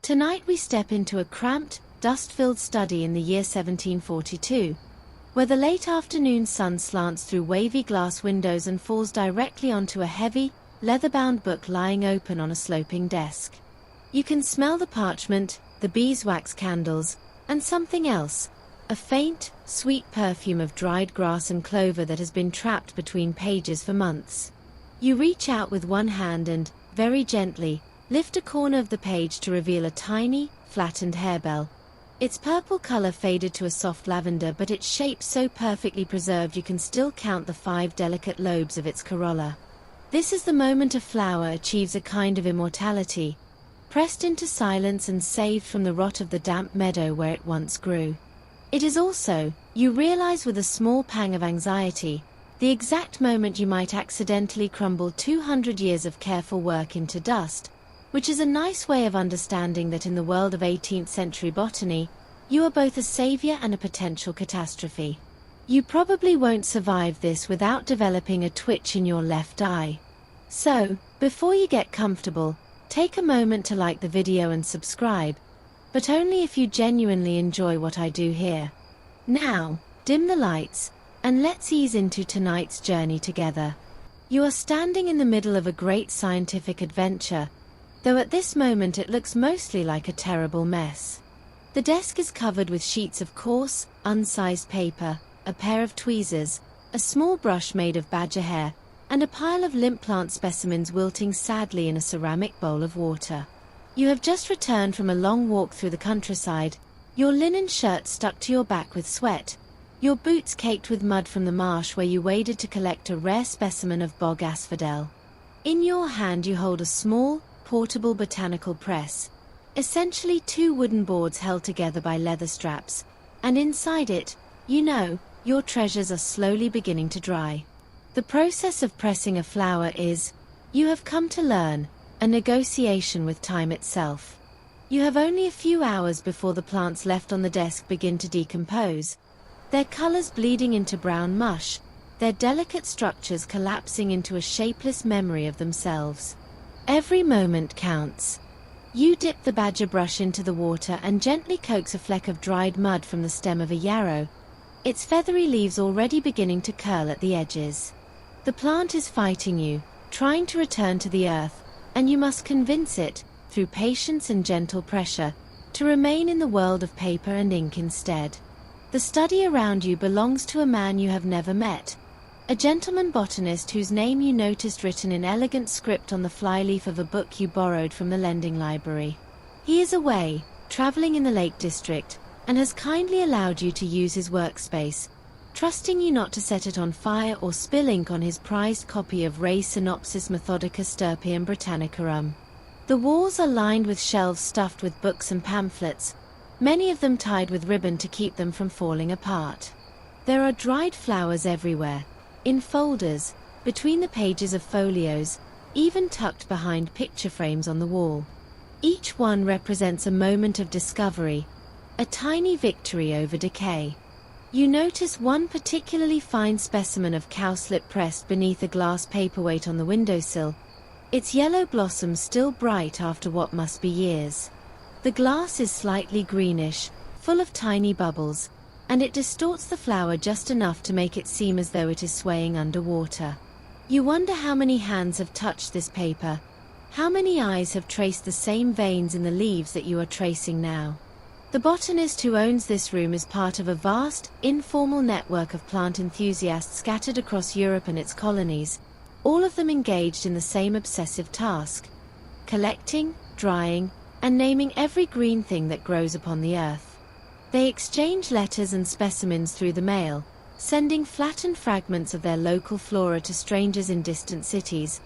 Tonight we step into a cramped, dust-filled study in the year 1742, where the late afternoon sun slants through wavy glass windows and falls directly onto a heavy, leather-bound book lying open on a sloping desk. You can smell the parchment, the beeswax candles, and something else, a faint, sweet perfume of dried grass and clover that has been trapped between pages for months. You reach out with one hand and, very gently, lift a corner of the page to reveal a tiny, flattened harebell. Its purple color faded to a soft lavender, but its shape so perfectly preserved you can still count the 5 delicate lobes of its corolla. This is the moment a flower achieves a kind of immortality, pressed into silence and saved from the rot of the damp meadow where it once grew. It is also, you realize with a small pang of anxiety, the exact moment you might accidentally crumble 200 years of careful work into dust, which is a nice way of understanding that in the world of 18th century botany, you are both a savior and a potential catastrophe. You probably won't survive this without developing a twitch in your left eye. So, before you get comfortable, take a moment to like the video and subscribe, but only if you genuinely enjoy what I do here. Now, dim the lights, and let's ease into tonight's journey together. You are standing in the middle of a great scientific adventure, though at this moment it looks mostly like a terrible mess. The desk is covered with sheets of coarse, unsized paper, a pair of tweezers, a small brush made of badger hair, and a pile of limp plant specimens wilting sadly in a ceramic bowl of water. You have just returned from a long walk through the countryside, your linen shirt stuck to your back with sweat, your boots caked with mud from the marsh where you waded to collect a rare specimen of bog asphodel. In your hand you hold a small, portable botanical press, essentially 2 wooden boards held together by leather straps, and inside it, your treasures are slowly beginning to dry. The process of pressing a flower is, you have come to learn, a negotiation with time itself. You have only a few hours before the plants left on the desk begin to decompose, their colors bleeding into brown mush, their delicate structures collapsing into a shapeless memory of themselves. Every moment counts. You dip the badger brush into the water and gently coax a fleck of dried mud from the stem of a yarrow, its feathery leaves already beginning to curl at the edges. The plant is fighting you, trying to return to the earth, and you must convince it, through patience and gentle pressure, to remain in the world of paper and ink instead. The study around you belongs to a man you have never met, a gentleman botanist whose name you noticed written in elegant script on the flyleaf of a book you borrowed from the lending library. He is away, traveling in the Lake District, and has kindly allowed you to use his workspace, trusting you not to set it on fire or spill ink on his prized copy of Res Synopsis Methodica Stirpium Britannicarum. The walls are lined with shelves stuffed with books and pamphlets, many of them tied with ribbon to keep them from falling apart. There are dried flowers everywhere, in folders, between the pages of folios, even tucked behind picture frames on the wall. Each one represents a moment of discovery, a tiny victory over decay. You notice one particularly fine specimen of cowslip pressed beneath a glass paperweight on the windowsill, its yellow blossoms still bright after what must be years. The glass is slightly greenish, full of tiny bubbles, and it distorts the flower just enough to make it seem as though it is swaying underwater. You wonder how many hands have touched this paper, how many eyes have traced the same veins in the leaves that you are tracing now. The botanist who owns this room is part of a vast, informal network of plant enthusiasts scattered across Europe and its colonies, all of them engaged in the same obsessive task: collecting, drying, and naming every green thing that grows upon the earth. They exchange letters and specimens through the mail, sending flattened fragments of their local flora to strangers in distant cities,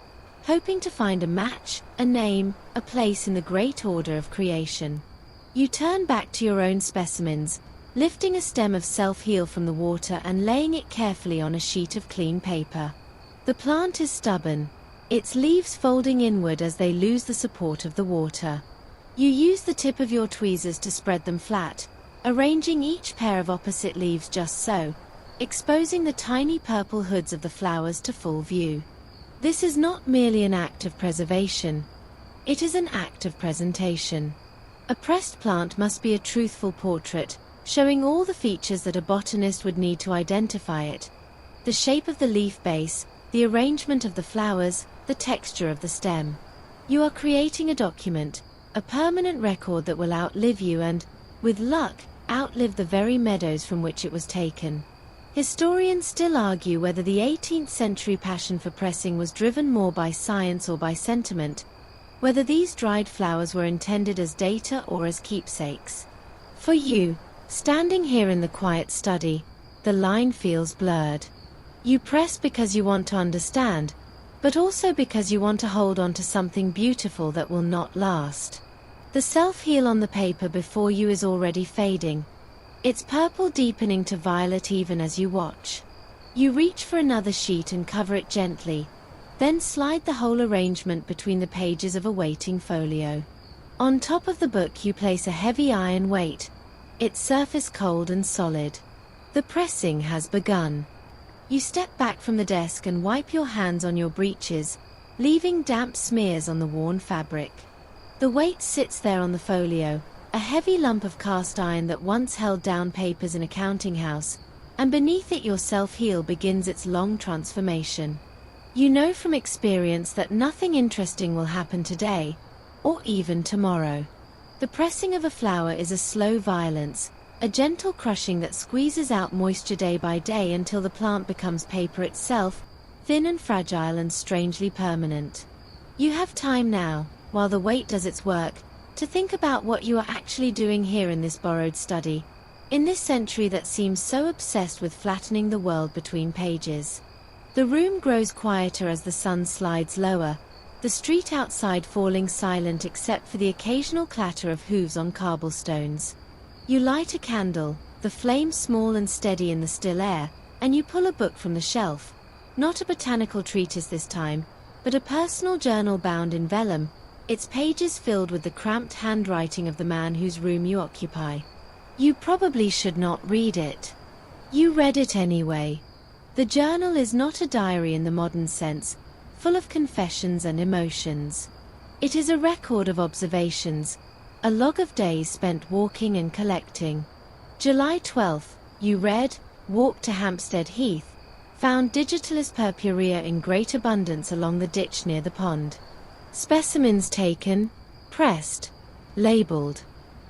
hoping to find a match, a name, a place in the great order of creation. You turn back to your own specimens, lifting a stem of self-heal from the water and laying it carefully on a sheet of clean paper. The plant is stubborn, its leaves folding inward as they lose the support of the water. You use the tip of your tweezers to spread them flat, arranging each pair of opposite leaves just so, exposing the tiny purple hoods of the flowers to full view. This is not merely an act of preservation, it is an act of presentation. A pressed plant must be a truthful portrait, showing all the features that a botanist would need to identify it. The shape of the leaf base, the arrangement of the flowers, the texture of the stem. You are creating a document, a permanent record that will outlive you and, with luck, outlive the very meadows from which it was taken. Historians still argue whether the 18th century passion for pressing was driven more by science or by sentiment, whether these dried flowers were intended as data or as keepsakes. For you, standing here in the quiet study, the line feels blurred. You press because you want to understand, but also because you want to hold on to something beautiful that will not last. The self-heal on the paper before you is already fading. Its purple deepening to violet even as you watch. You reach for another sheet and cover it gently, then slide the whole arrangement between the pages of a waiting folio. On top of the book you place a heavy iron weight, its surface cold and solid. The pressing has begun. You step back from the desk and wipe your hands on your breeches, leaving damp smears on the worn fabric. The weight sits there on the folio, a heavy lump of cast iron that once held down papers in a counting house, and beneath it your self-heal begins its long transformation. You know from experience that nothing interesting will happen today, or even tomorrow. The pressing of a flower is a slow violence, a gentle crushing that squeezes out moisture day by day until the plant becomes paper itself, thin and fragile and strangely permanent. You have time now, while the weight does its work, to think about what you are actually doing here in this borrowed study, in this century that seems so obsessed with flattening the world between pages. The room grows quieter as the sun slides lower, the street outside falling silent except for the occasional clatter of hooves on cobblestones. You light a candle, the flame small and steady in the still air, and you pull a book from the shelf. Not a botanical treatise this time, but a personal journal bound in vellum, its pages filled with the cramped handwriting of the man whose room you occupy. You probably should not read it. You read it anyway. The journal is not a diary in the modern sense, full of confessions and emotions. It is a record of observations, a log of days spent walking and collecting. July 12th, you read, walked to Hampstead Heath, found Digitalis purpurea in great abundance along the ditch near the pond. Specimens taken, pressed, labeled.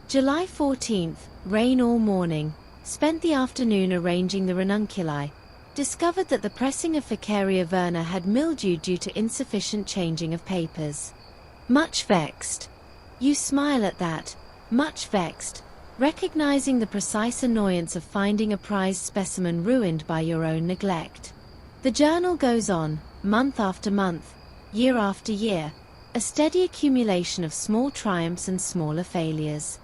July 14th, rain all morning, spent the afternoon arranging the ranunculi, discovered that the pressing of Ficaria verna had mildew due to insufficient changing of papers. Much vexed. You smile at that, much vexed, recognizing the precise annoyance of finding a prized specimen ruined by your own neglect. The journal goes on, month after month, year after year, a steady accumulation of small triumphs and smaller failures.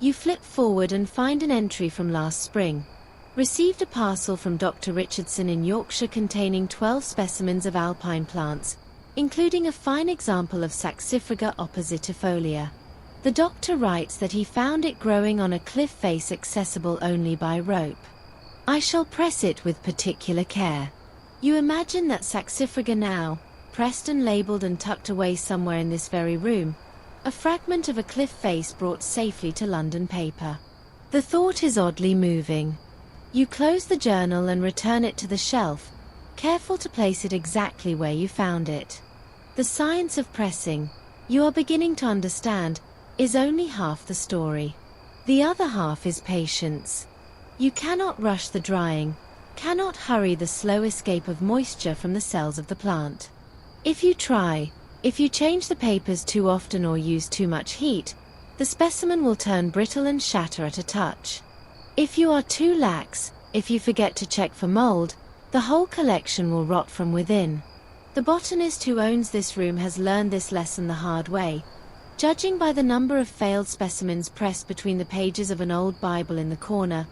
You flip forward and find an entry from last spring. Received a parcel from Dr. Richardson in Yorkshire containing 12 specimens of alpine plants, including a fine example of Saxifraga oppositifolia. The doctor writes that he found it growing on a cliff face accessible only by rope. I shall press it with particular care. You imagine that Saxifraga now, pressed and labeled and tucked away somewhere in this very room, a fragment of a cliff face brought safely to London paper. The thought is oddly moving. You close the journal and return it to the shelf, careful to place it exactly where you found it. The science of pressing, you are beginning to understand, is only half the story. The other half is patience. You cannot rush the drying, cannot hurry the slow escape of moisture from the cells of the plant. If you try, if you change the papers too often or use too much heat, the specimen will turn brittle and shatter at a touch. If you are too lax, if you forget to check for mold, the whole collection will rot from within. The botanist who owns this room has learned this lesson the hard way, judging by the number of failed specimens pressed between the pages of an old Bible in the corner,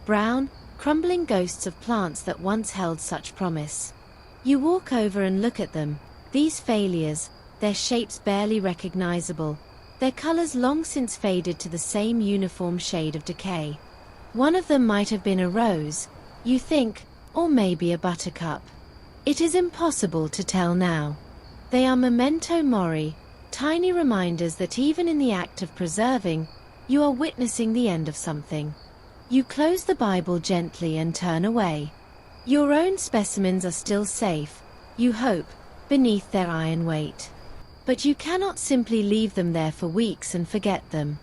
brown, crumbling ghosts of plants that once held such promise. You walk over and look at them, these failures, their shapes barely recognizable, their colors long since faded to the same uniform shade of decay. One of them might have been a rose, you think, or maybe a buttercup. It is impossible to tell now. They are memento mori, tiny reminders that even in the act of preserving, You are witnessing the end of something. You close the Bible gently and turn away. Your own specimens are still safe, you hope, beneath their iron weight. But you cannot simply leave them there for weeks and forget them.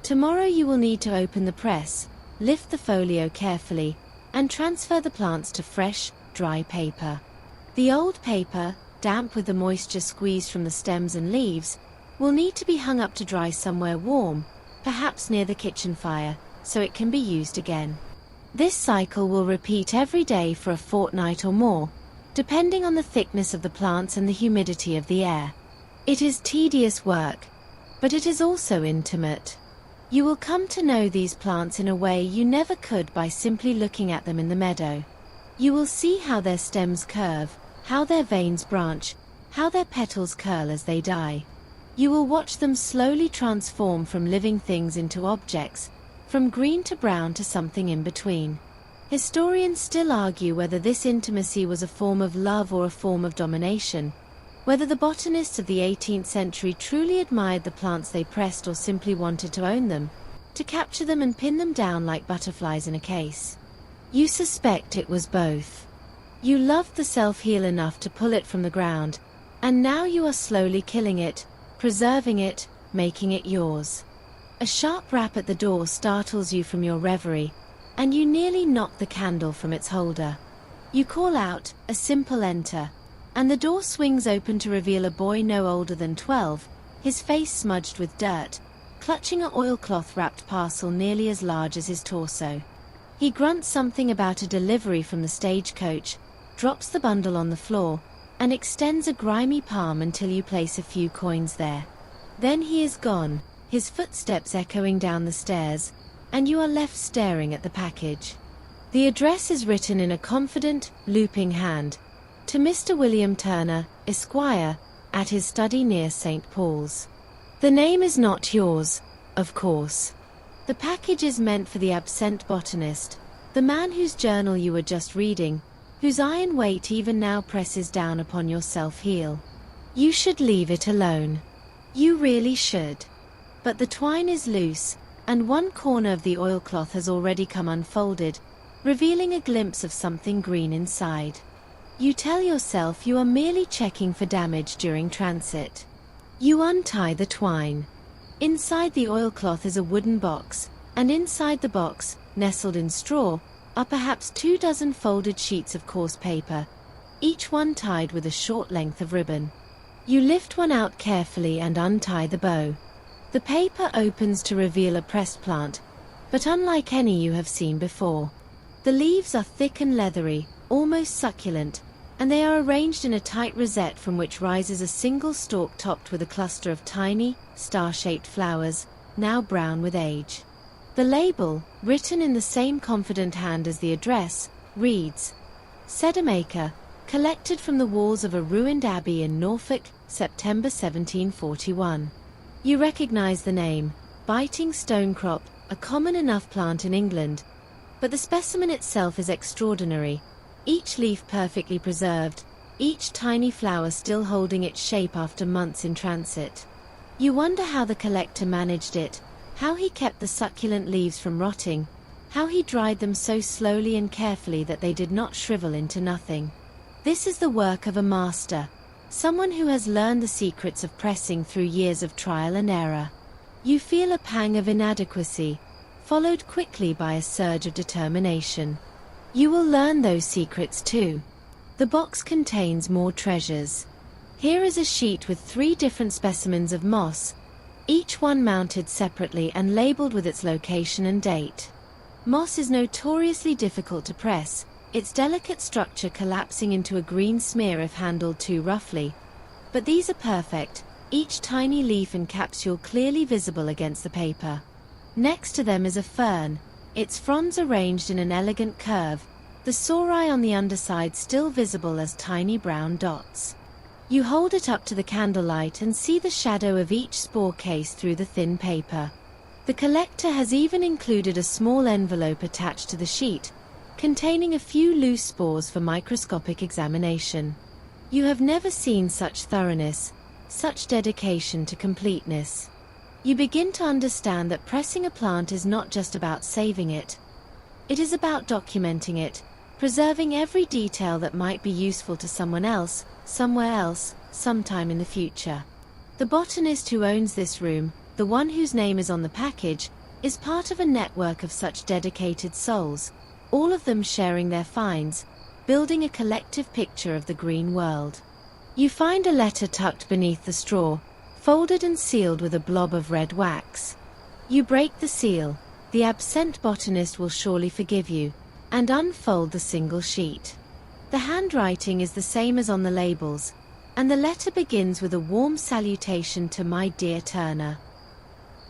Tomorrow you will need to open the press, lift the folio carefully, and transfer the plants to fresh, dry paper. The old paper, damp with the moisture squeezed from the stems and leaves, will need to be hung up to dry somewhere warm, perhaps near the kitchen fire, so it can be used again. This cycle will repeat every day for a fortnight or more, depending on the thickness of the plants and the humidity of the air. It is tedious work, but it is also intimate. You will come to know these plants in a way you never could by simply looking at them in the meadow. You will see how their stems curve, how their veins branch, how their petals curl as they die. You will watch them slowly transform from living things into objects, from green to brown to something in between. Historians still argue whether this intimacy was a form of love or a form of domination, whether the botanists of the 18th century truly admired the plants they pressed or simply wanted to own them, to capture them and pin them down like butterflies in a case. You suspect it was both. You loved the self-heal enough to pull it from the ground, and now you are slowly killing it, preserving it, making it yours. A sharp rap at the door startles you from your reverie, and you nearly knock the candle from its holder. You call out, a simple enter, and the door swings open to reveal a boy no older than 12, his face smudged with dirt, clutching an oilcloth-wrapped parcel nearly as large as his torso. He grunts something about a delivery from the stagecoach, drops the bundle on the floor, and extends a grimy palm until you place a few coins there. Then he is gone, his footsteps echoing down the stairs, and you are left staring at the package. The address is written in a confident, looping hand, to Mr. William Turner, Esquire, at his study near St. Paul's. The name is not yours, of course. The package is meant for the absent botanist, the man whose journal you were just reading, whose iron weight even now presses down upon your self-heal. You should leave it alone. You really should. But the twine is loose, and one corner of the oilcloth has already come unfolded, revealing a glimpse of something green inside. You tell yourself you are merely checking for damage during transit. You untie the twine. Inside the oilcloth is a wooden box, and inside the box, nestled in straw, are perhaps 24 folded sheets of coarse paper, each one tied with a short length of ribbon. You lift one out carefully and untie the bow. The paper opens to reveal a pressed plant, but unlike any you have seen before. The leaves are thick and leathery, almost succulent, and they are arranged in a tight rosette from which rises a single stalk topped with a cluster of tiny, star-shaped flowers, now brown with age. The label, written in the same confident hand as the address, reads, Sedamaker, collected from the walls of a ruined abbey in Norfolk, September 1741. You recognize the name, biting stonecrop, a common enough plant in England, but the specimen itself is extraordinary, each leaf perfectly preserved, each tiny flower still holding its shape after months in transit. You wonder how the collector managed it, how he kept the succulent leaves from rotting, how he dried them so slowly and carefully that they did not shrivel into nothing. This is the work of a master, someone who has learned the secrets of pressing through years of trial and error. You feel a pang of inadequacy, followed quickly by a surge of determination. You will learn those secrets too. The box contains more treasures. Here is a sheet with 3 different specimens of moss, each one mounted separately and labeled with its location and date. Moss is notoriously difficult to press, its delicate structure collapsing into a green smear if handled too roughly. But these are perfect, each tiny leaf and capsule clearly visible against the paper. Next to them is a fern, its fronds arranged in an elegant curve, the sori on the underside still visible as tiny brown dots. You hold it up to the candlelight and see the shadow of each spore case through the thin paper. The collector has even included a small envelope attached to the sheet, containing a few loose spores for microscopic examination. You have never seen such thoroughness, such dedication to completeness. You begin to understand that pressing a plant is not just about saving it. It is about documenting it, preserving every detail that might be useful to someone else, somewhere else, sometime in the future. The botanist who owns this room, the one whose name is on the package, is part of a network of such dedicated souls, all of them sharing their finds, building a collective picture of the green world. You find a letter tucked beneath the straw, folded and sealed with a blob of red wax. You break the seal, the absent botanist will surely forgive you, and unfold the single sheet. The handwriting is the same as on the labels, and the letter begins with a warm salutation to my dear Turner.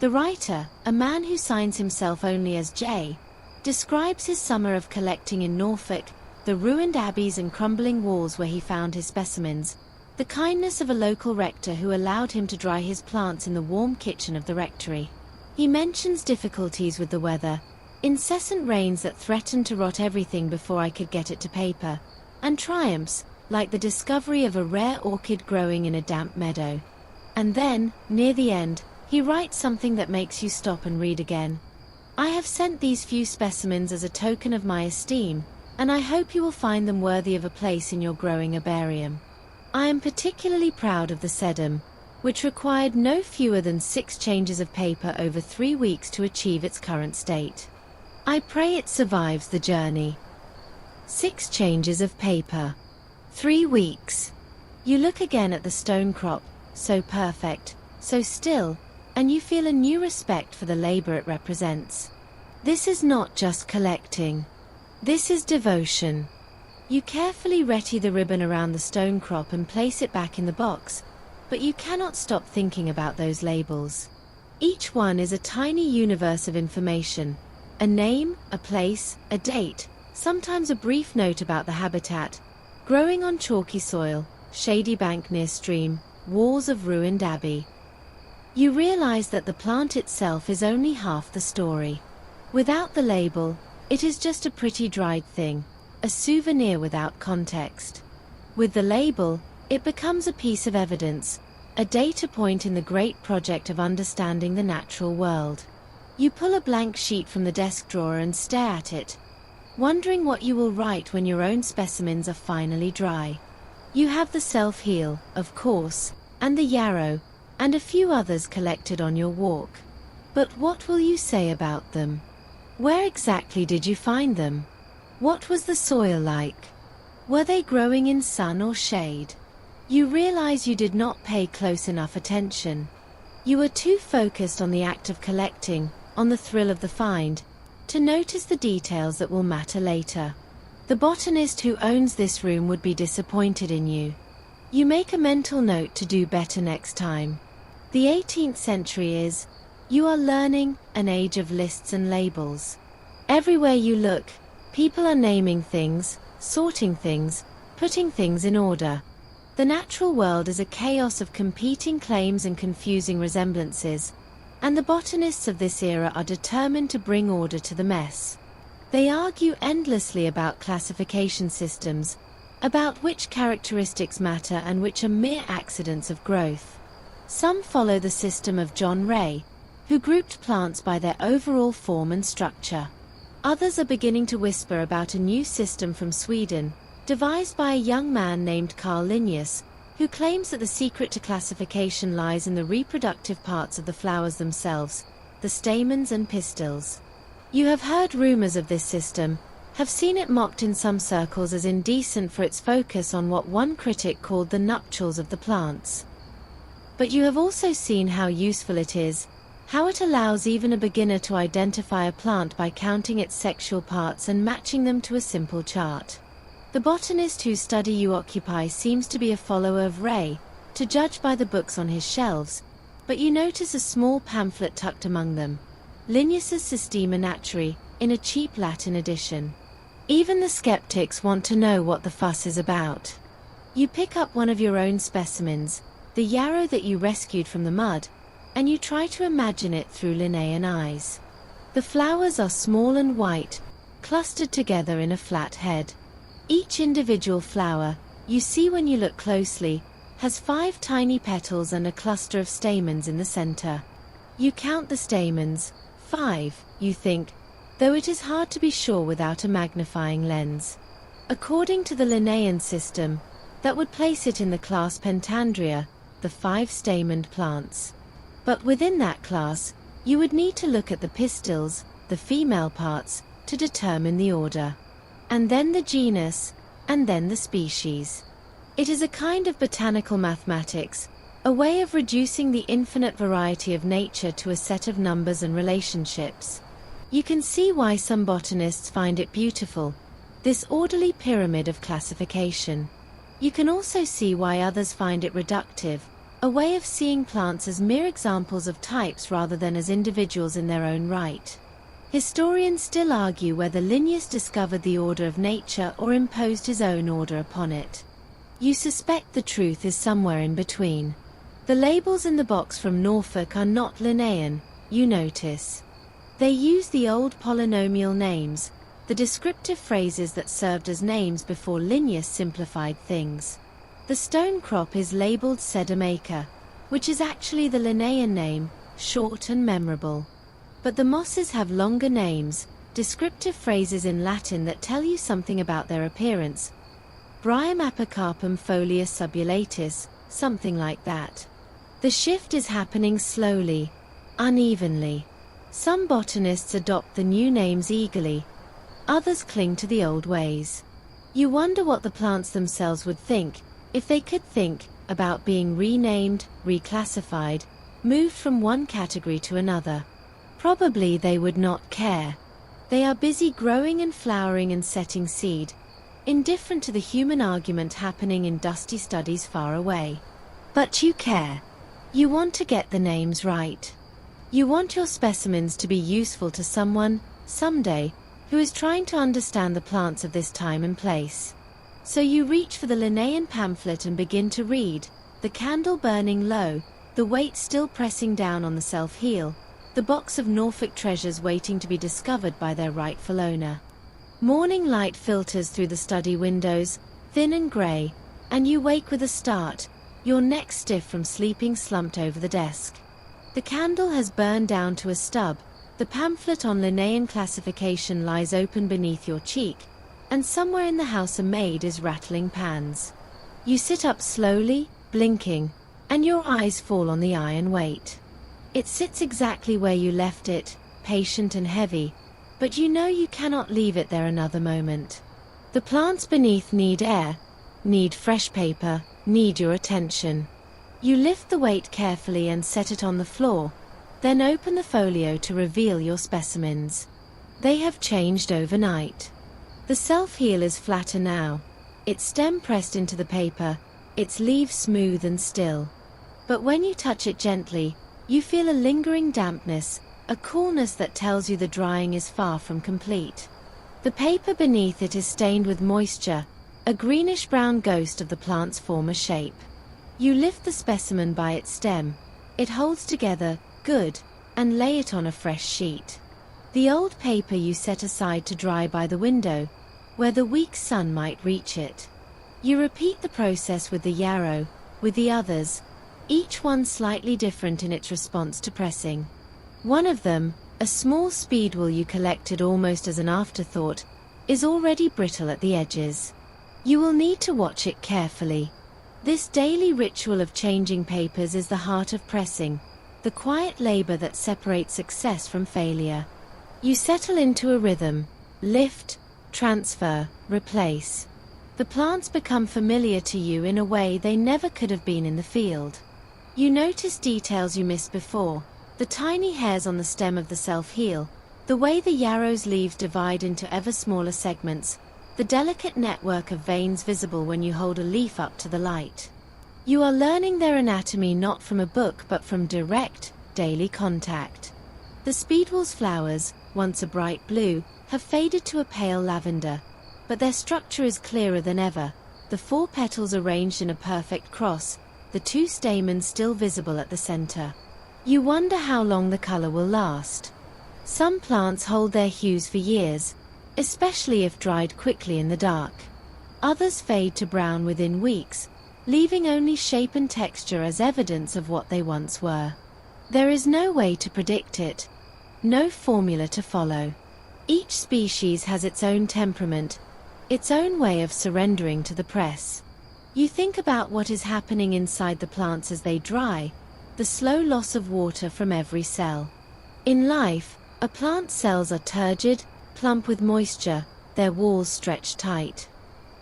The writer, a man who signs himself only as J, describes his summer of collecting in Norfolk, the ruined abbeys and crumbling walls where he found his specimens, the kindness of a local rector who allowed him to dry his plants in the warm kitchen of the rectory. He mentions difficulties with the weather, incessant rains that threatened to rot everything before I could get it to paper, and triumphs, like the discovery of a rare orchid growing in a damp meadow. And then, near the end, he writes something that makes you stop and read again. I have sent these few specimens as a token of my esteem, and I hope you will find them worthy of a place in your growing herbarium. I am particularly proud of the sedum, which required no fewer than 6 changes of paper over 3 weeks to achieve its current state. I pray it survives the journey. 6 changes of paper. 3 weeks. You look again at the stone crop, so perfect, so still, and you feel a new respect for the labor it represents. This is not just collecting. This is devotion. You carefully retie the ribbon around the stone crop and place it back in the box, but you cannot stop thinking about those labels. Each one is a tiny universe of information. A name, a place, a date, sometimes a brief note about the habitat, growing on chalky soil, shady bank near stream, walls of ruined abbey. You realize that the plant itself is only half the story. Without the label, it is just a pretty dried thing, a souvenir without context. With the label, it becomes a piece of evidence, a data point in the great project of understanding the natural world. You pull a blank sheet from the desk drawer and stare at it, wondering what you will write when your own specimens are finally dry. You have the self-heal, of course, and the yarrow, and a few others collected on your walk. But what will you say about them? Where exactly did you find them? What was the soil like? Were they growing in sun or shade? You realize you did not pay close enough attention. You were too focused on the act of collecting, on the thrill of the find, to notice the details that will matter later. The botanist who owns this room would be disappointed in you. You make a mental note to do better next time. The 18th century is, you are learning, an age of lists and labels. Everywhere you look, people are naming things, sorting things, putting things in order. The natural world is a chaos of competing claims and confusing resemblances, and the botanists of this era are determined to bring order to the mess. They argue endlessly about classification systems, about which characteristics matter and which are mere accidents of growth. Some follow the system of John Ray, who grouped plants by their overall form and structure. Others are beginning to whisper about a new system from Sweden, devised by a young man named Carl Linnaeus, who claims that the secret to classification lies in the reproductive parts of the flowers themselves, the stamens and pistils. You have heard rumors of this system, have seen it mocked in some circles as indecent for its focus on what one critic called the nuptials of the plants. But you have also seen how useful it is, how it allows even a beginner to identify a plant by counting its sexual parts and matching them to a simple chart. The botanist whose study you occupy seems to be a follower of Ray, to judge by the books on his shelves, but you notice a small pamphlet tucked among them, Linnaeus's Systema Naturae, in a cheap Latin edition. Even the skeptics want to know what the fuss is about. You pick up one of your own specimens, the yarrow that you rescued from the mud, and you try to imagine it through Linnaean eyes. The flowers are small and white, clustered together in a flat head. Each individual flower, you see when you look closely, has 5 tiny petals and a cluster of stamens in the center. You count the stamens, 5, you think, though it is hard to be sure without a magnifying lens. According to the Linnaean system, that would place it in the class Pentandria, the 5-stamened plants. But within that class, you would need to look at the pistils, the female parts, to determine the order. And then the genus, and then the species. It is a kind of botanical mathematics, a way of reducing the infinite variety of nature to a set of numbers and relationships. You can see why some botanists find it beautiful, this orderly pyramid of classification. You can also see why others find it reductive, a way of seeing plants as mere examples of types rather than as individuals in their own right. Historians still argue whether Linnaeus discovered the order of nature or imposed his own order upon it. You suspect the truth is somewhere in between. The labels in the box from Norfolk are not Linnaean, you notice. They use the old polynomial names, the descriptive phrases that served as names before Linnaeus simplified things. The stone crop is labeled Sedamaker, which is actually the Linnaean name, short and memorable. But the mosses have longer names, descriptive phrases in Latin that tell you something about their appearance. Bryum apicarpum folius subulatus, something like that. The shift is happening slowly, unevenly. Some botanists adopt the new names eagerly, others cling to the old ways. You wonder what the plants themselves would think, if they could think, about being renamed, reclassified, moved from one category to another. Probably they would not care. They are busy growing and flowering and setting seed, indifferent to the human argument happening in dusty studies far away. But you care. You want to get the names right. You want your specimens to be useful to someone, someday, who is trying to understand the plants of this time and place. So you reach for the Linnaean pamphlet and begin to read, the candle burning low, the weight still pressing down on the self-heel, the box of Norfolk treasures waiting to be discovered by their rightful owner. Morning light filters through the study windows, thin and grey, and you wake with a start, your neck stiff from sleeping slumped over the desk. The candle has burned down to a stub, the pamphlet on Linnaean classification lies open beneath your cheek, and somewhere in the house a maid is rattling pans. You sit up slowly, blinking, and your eyes fall on the iron weight. It sits exactly where you left it, patient and heavy, but you know you cannot leave it there another moment. The plants beneath need air, need fresh paper, need your attention. You lift the weight carefully and set it on the floor, then open the folio to reveal your specimens. They have changed overnight. The self-heel is flatter now, its stem pressed into the paper, its leaves smooth and still. But when you touch it gently, you feel a lingering dampness, a coolness that tells you the drying is far from complete. The paper beneath it is stained with moisture, a greenish-brown ghost of the plant's former shape. You lift the specimen by its stem. It holds together, good, and lay it on a fresh sheet. The old paper you set aside to dry by the window, where the weak sun might reach it. You repeat the process with the yarrow, with the others, each one slightly different in its response to pressing. One of them, a small speedwell you collected almost as an afterthought, is already brittle at the edges. You will need to watch it carefully. This daily ritual of changing papers is the heart of pressing, the quiet labor that separates success from failure. You settle into a rhythm, lift, transfer, replace. The plants become familiar to you in a way they never could have been in the field. You notice details you missed before, the tiny hairs on the stem of the self-heel, the way the yarrow's leaves divide into ever smaller segments, the delicate network of veins visible when you hold a leaf up to the light. You are learning their anatomy not from a book but from direct, daily contact. The speedwell's flowers, once a bright blue, have faded to a pale lavender, but their structure is clearer than ever, the 4 petals arranged in a perfect cross, the 2 stamens still visible at the center. You wonder how long the color will last. Some plants hold their hues for years, especially if dried quickly in the dark. Others fade to brown within weeks, leaving only shape and texture as evidence of what they once were. There is no way to predict it, no formula to follow. Each species has its own temperament, its own way of surrendering to the press. You think about what is happening inside the plants as they dry, the slow loss of water from every cell. In life, a plant's cells are turgid, plump with moisture, their walls stretched tight.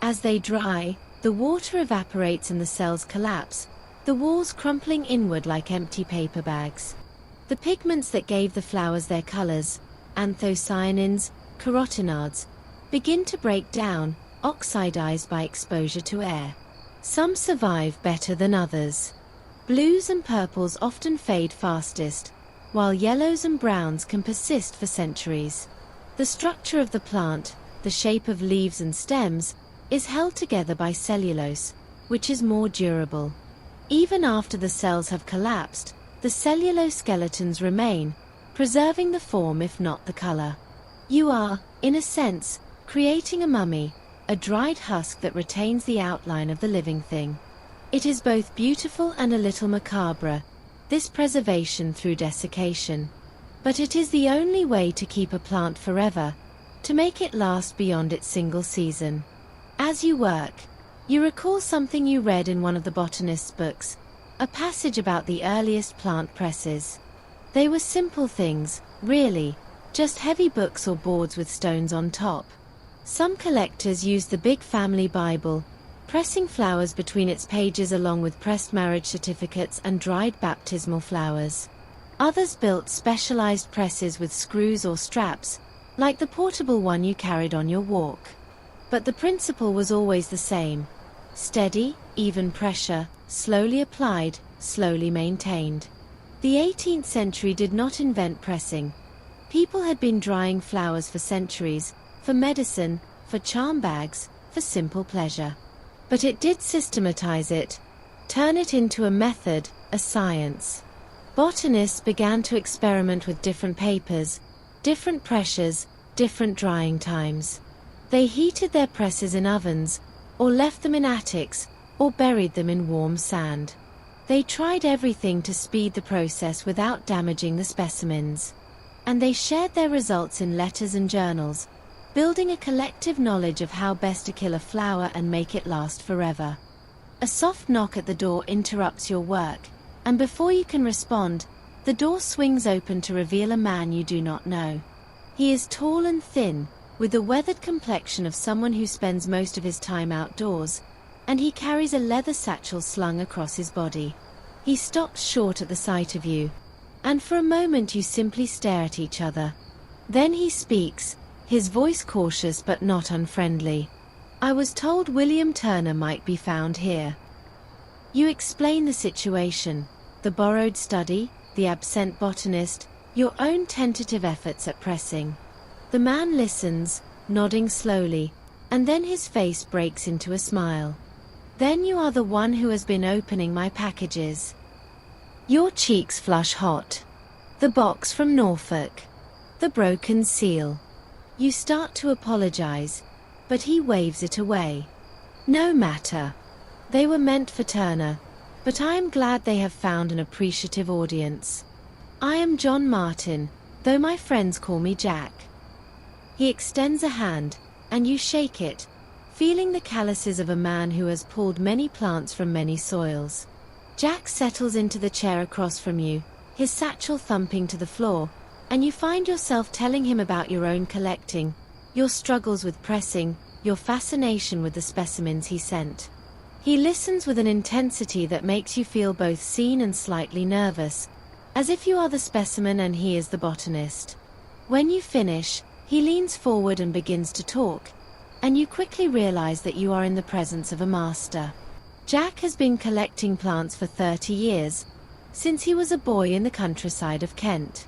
As they dry, the water evaporates and the cells collapse, the walls crumpling inward like empty paper bags. The pigments that gave the flowers their colors, anthocyanins, carotenoids, begin to break down, oxidized by exposure to air. Some survive better than others. Blues and purples often fade fastest, while yellows and browns can persist for centuries. The structure of the plant, the shape of leaves and stems, is held together by cellulose, which is more durable. Even after the cells have collapsed, the cellulose skeletons remain, preserving the form if not the color. You are, in a sense, creating a mummy, a dried husk that retains the outline of the living thing. It is both beautiful and a little macabre, this preservation through desiccation. But it is the only way to keep a plant forever, to make it last beyond its single season. As you work, you recall something you read in one of the botanist's books, a passage about the earliest plant presses. They were simple things, really, just heavy books or boards with stones on top. Some collectors used the big family Bible, pressing flowers between its pages along with pressed marriage certificates and dried baptismal flowers. Others built specialized presses with screws or straps, like the portable one you carried on your walk. But the principle was always the same: steady, even pressure, slowly applied, slowly maintained. The 18th century did not invent pressing. People had been drying flowers for centuries, for medicine, for charm bags, for simple pleasure. But it did systematize it, turn it into a method, a science. Botanists began to experiment with different papers, different pressures, different drying times. They heated their presses in ovens, or left them in attics, or buried them in warm sand. They tried everything to speed the process without damaging the specimens. And they shared their results in letters and journals, building a collective knowledge of how best to kill a flower and make it last forever. A soft knock at the door interrupts your work, and before you can respond, the door swings open to reveal a man you do not know. He is tall and thin, with the weathered complexion of someone who spends most of his time outdoors, and he carries a leather satchel slung across his body. He stops short at the sight of you, and for a moment you simply stare at each other. Then he speaks, his voice cautious but not unfriendly. "I was told William Turner might be found here." You explain the situation, the borrowed study, the absent botanist, your own tentative efforts at pressing. The man listens, nodding slowly, and then his face breaks into a smile. "Then you are the one who has been opening my packages." Your cheeks flush hot. The box from Norfolk. The broken seal. You start to apologize, but he waves it away. "No matter. They were meant for Turner, but I am glad they have found an appreciative audience. I am John Martin, though my friends call me Jack." He extends a hand, and you shake it, feeling the calluses of a man who has pulled many plants from many soils. Jack settles into the chair across from you, his satchel thumping to the floor, and you find yourself telling him about your own collecting, your struggles with pressing, your fascination with the specimens he sent. He listens with an intensity that makes you feel both seen and slightly nervous, as if you are the specimen and he is the botanist. When you finish, he leans forward and begins to talk, and you quickly realize that you are in the presence of a master. Jack has been collecting plants for 30 years, since he was a boy in the countryside of Kent.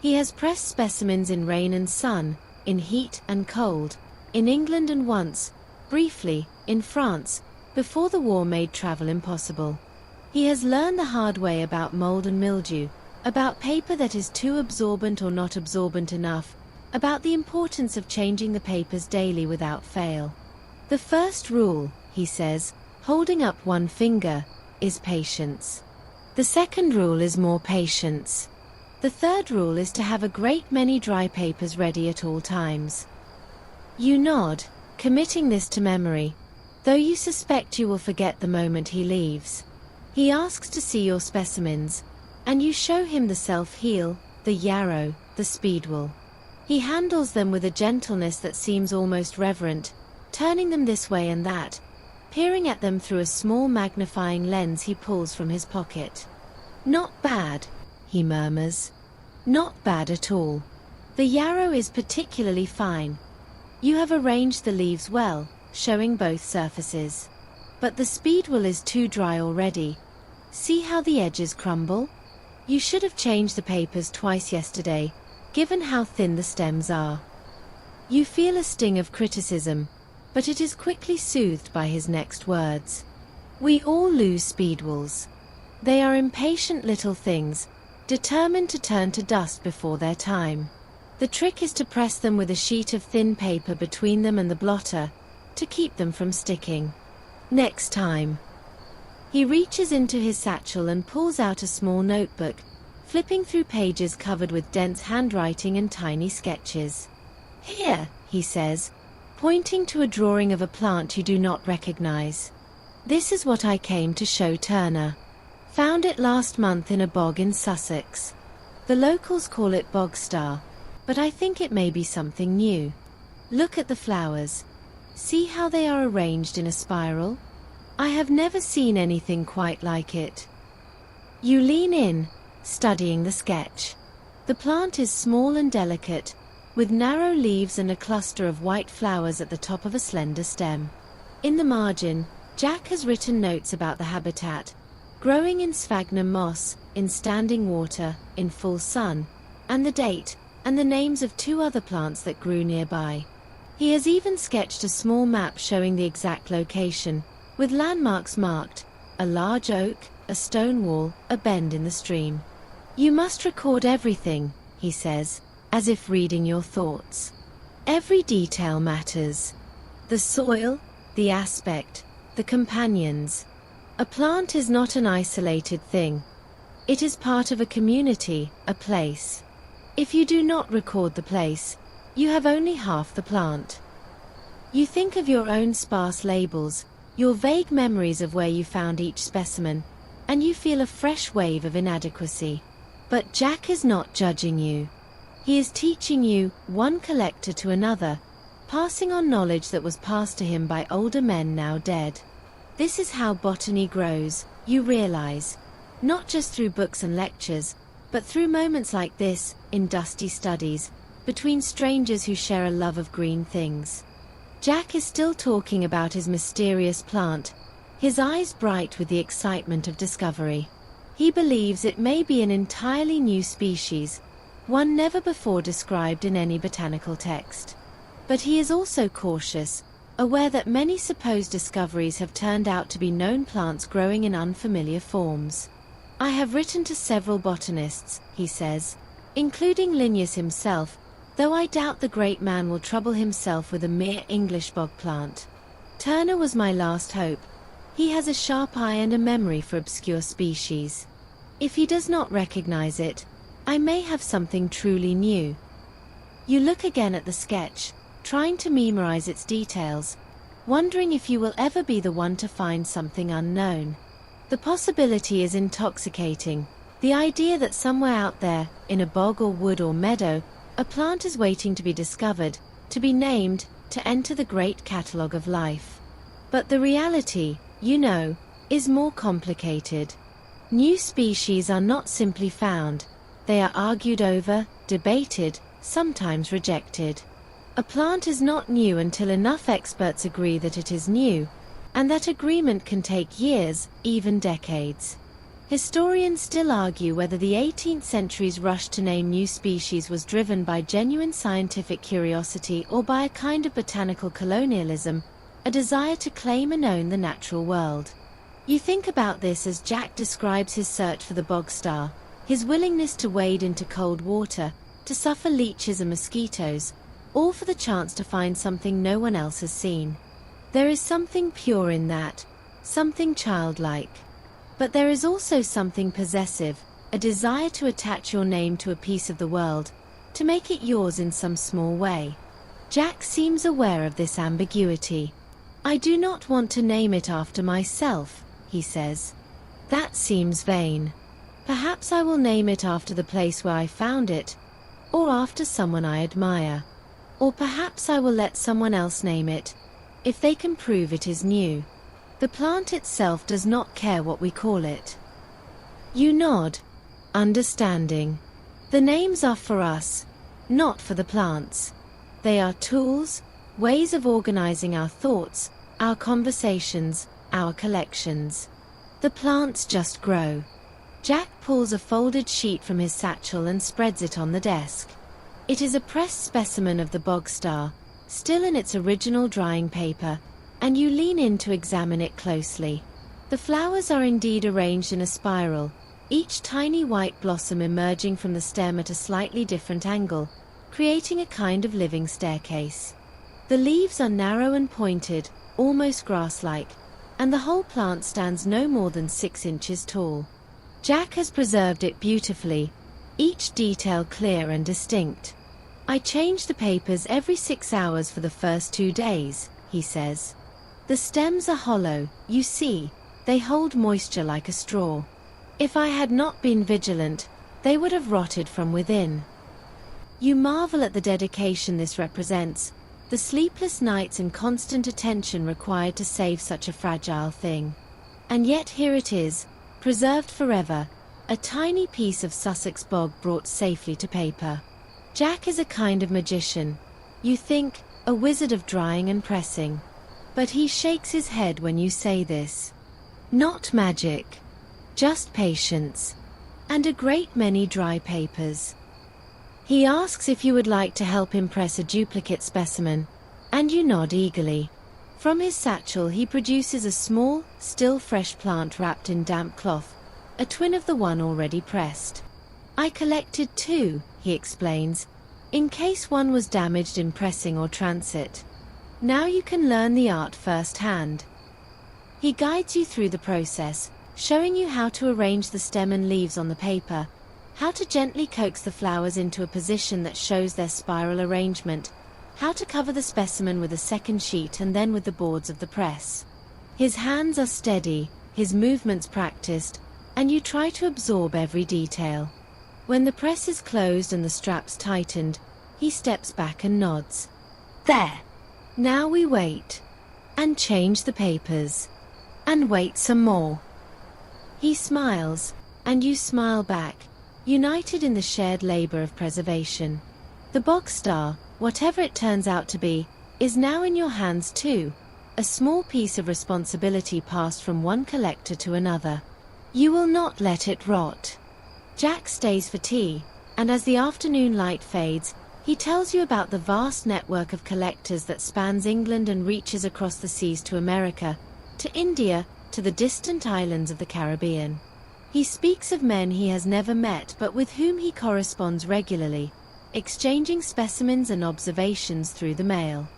He has pressed specimens in rain and sun, in heat and cold, in England and once, briefly, in France, before the war made travel impossible. He has learned the hard way about mold and mildew, about paper that is too absorbent or not absorbent enough, about the importance of changing the papers daily without fail. "The first rule," he says, holding up one finger, "is patience. The second rule is more patience. The third rule is to have a great many dry papers ready at all times. You nod, committing this to memory, though you suspect you will forget the moment he leaves. He asks to see your specimens, and you show him the self-heal, the yarrow, the speedwell. He handles them with a gentleness that seems almost reverent, turning them this way and that, peering at them through a small magnifying lens he pulls from his pocket. "Not bad," he murmurs. "Not bad at all. The yarrow is particularly fine. You have arranged the leaves well, showing both surfaces. But the speedwell is too dry already. See how the edges crumble? You should have changed the papers twice yesterday, given how thin the stems are." You feel a sting of criticism, but it is quickly soothed by his next words. "We all lose speedwells. They are impatient little things, determined to turn to dust before their time. The trick is to press them with a sheet of thin paper between them and the blotter, to keep them from sticking. Next time." He reaches into his satchel and pulls out a small notebook, flipping through pages covered with dense handwriting and tiny sketches. "Here," he says, pointing to a drawing of a plant you do not recognize. "This is what I came to show Turner. Found it last month in a bog in Sussex. The locals call it bogstar, but I think it may be something new. Look at the flowers. See how they are arranged in a spiral? I have never seen anything quite like it." You lean in, studying the sketch. The plant is small and delicate, with narrow leaves and a cluster of white flowers at the top of a slender stem. In the margin, Jack has written notes about the habitat, growing in sphagnum moss, in standing water, in full sun, and the date, and the names of 2 other plants that grew nearby. He has even sketched a small map showing the exact location, with landmarks marked: a large oak, a stone wall, a bend in the stream. "You must record everything," he says, as if reading your thoughts. "Every detail matters. The soil, the aspect, the companions. A plant is not an isolated thing. It is part of a community, a place. If you do not record the place, you have only half the plant." You think of your own sparse labels, your vague memories of where you found each specimen, and you feel a fresh wave of inadequacy. But Jack is not judging you. He is teaching you, one collector to another, passing on knowledge that was passed to him by older men now dead. This is how botany grows, you realize, not just through books and lectures, but through moments like this, in dusty studies, between strangers who share a love of green things. Jack is still talking about his mysterious plant, his eyes bright with the excitement of discovery. He believes it may be an entirely new species, one never before described in any botanical text. But he is also cautious, aware that many supposed discoveries have turned out to be known plants growing in unfamiliar forms. "I have written to several botanists," he says, "including Linnaeus himself, though I doubt the great man will trouble himself with a mere English bog plant. Turner was my last hope. He has a sharp eye and a memory for obscure species. If he does not recognize it, I may have something truly new." You look again at the sketch, trying to memorize its details, wondering if you will ever be the one to find something unknown. The possibility is intoxicating, the idea that somewhere out there, in a bog or wood or meadow, a plant is waiting to be discovered, to be named, to enter the great catalogue of life. But the reality, you know, is more complicated. New species are not simply found, they are argued over, debated, sometimes rejected. A plant is not new until enough experts agree that it is new, and that agreement can take years, even decades. Historians still argue whether the 18th century's rush to name new species was driven by genuine scientific curiosity or by a kind of botanical colonialism, a desire to claim and own the natural world. You think about this as Jack describes his search for the bogstar, his willingness to wade into cold water, to suffer leeches and mosquitoes, all for the chance to find something no one else has seen. There is something pure in that, something childlike. But there is also something possessive, a desire to attach your name to a piece of the world, to make it yours in some small way. Jack seems aware of this ambiguity. I do not want to name it after myself, he says. That seems vain. Perhaps I will name it after the place where I found it, or after someone I admire. Or perhaps I will let someone else name it, if they can prove it is new. The plant itself does not care what we call it. You nod, understanding. The names are for us, not for the plants. They are tools, ways of organizing our thoughts, our conversations, our collections. The plants just grow. Jack pulls a folded sheet from his satchel and spreads it on the desk. It is a pressed specimen of the bog star, still in its original drying paper, and you lean in to examine it closely. The flowers are indeed arranged in a spiral, each tiny white blossom emerging from the stem at a slightly different angle, creating a kind of living staircase. The leaves are narrow and pointed, almost grass-like, and the whole plant stands no more than 6 inches tall. Jack has preserved it beautifully, each detail clear and distinct. I change the papers every 6 hours for the first 2 days, he says. The stems are hollow, you see, they hold moisture like a straw. If I had not been vigilant, they would have rotted from within. You marvel at the dedication this represents, the sleepless nights and constant attention required to save such a fragile thing. And yet here it is, preserved forever, a tiny piece of Sussex bog brought safely to paper. Jack is a kind of magician. You think, a wizard of drying and pressing. But he shakes his head when you say this. Not magic. Just patience. And a great many dry papers. He asks if you would like to help him press a duplicate specimen, and you nod eagerly. From his satchel he produces a small, still fresh plant wrapped in damp cloth, a twin of the one already pressed. I collected 2, he explains, in case one was damaged in pressing or transit. Now you can learn the art firsthand. He guides you through the process, showing you how to arrange the stem and leaves on the paper, how to gently coax the flowers into a position that shows their spiral arrangement, how to cover the specimen with a second sheet and then with the boards of the press. His hands are steady, his movements practiced, and you try to absorb every detail. When the press is closed and the straps tightened, he steps back and nods. There! Now we wait. And change the papers. And wait some more. He smiles, and you smile back, united in the shared labor of preservation. The bog star, whatever it turns out to be, is now in your hands too, a small piece of responsibility passed from one collector to another. You will not let it rot. Jack stays for tea, and as the afternoon light fades, he tells you about the vast network of collectors that spans England and reaches across the seas to America, to India, to the distant islands of the Caribbean. He speaks of men he has never met but with whom he corresponds regularly, exchanging specimens and observations through the mail.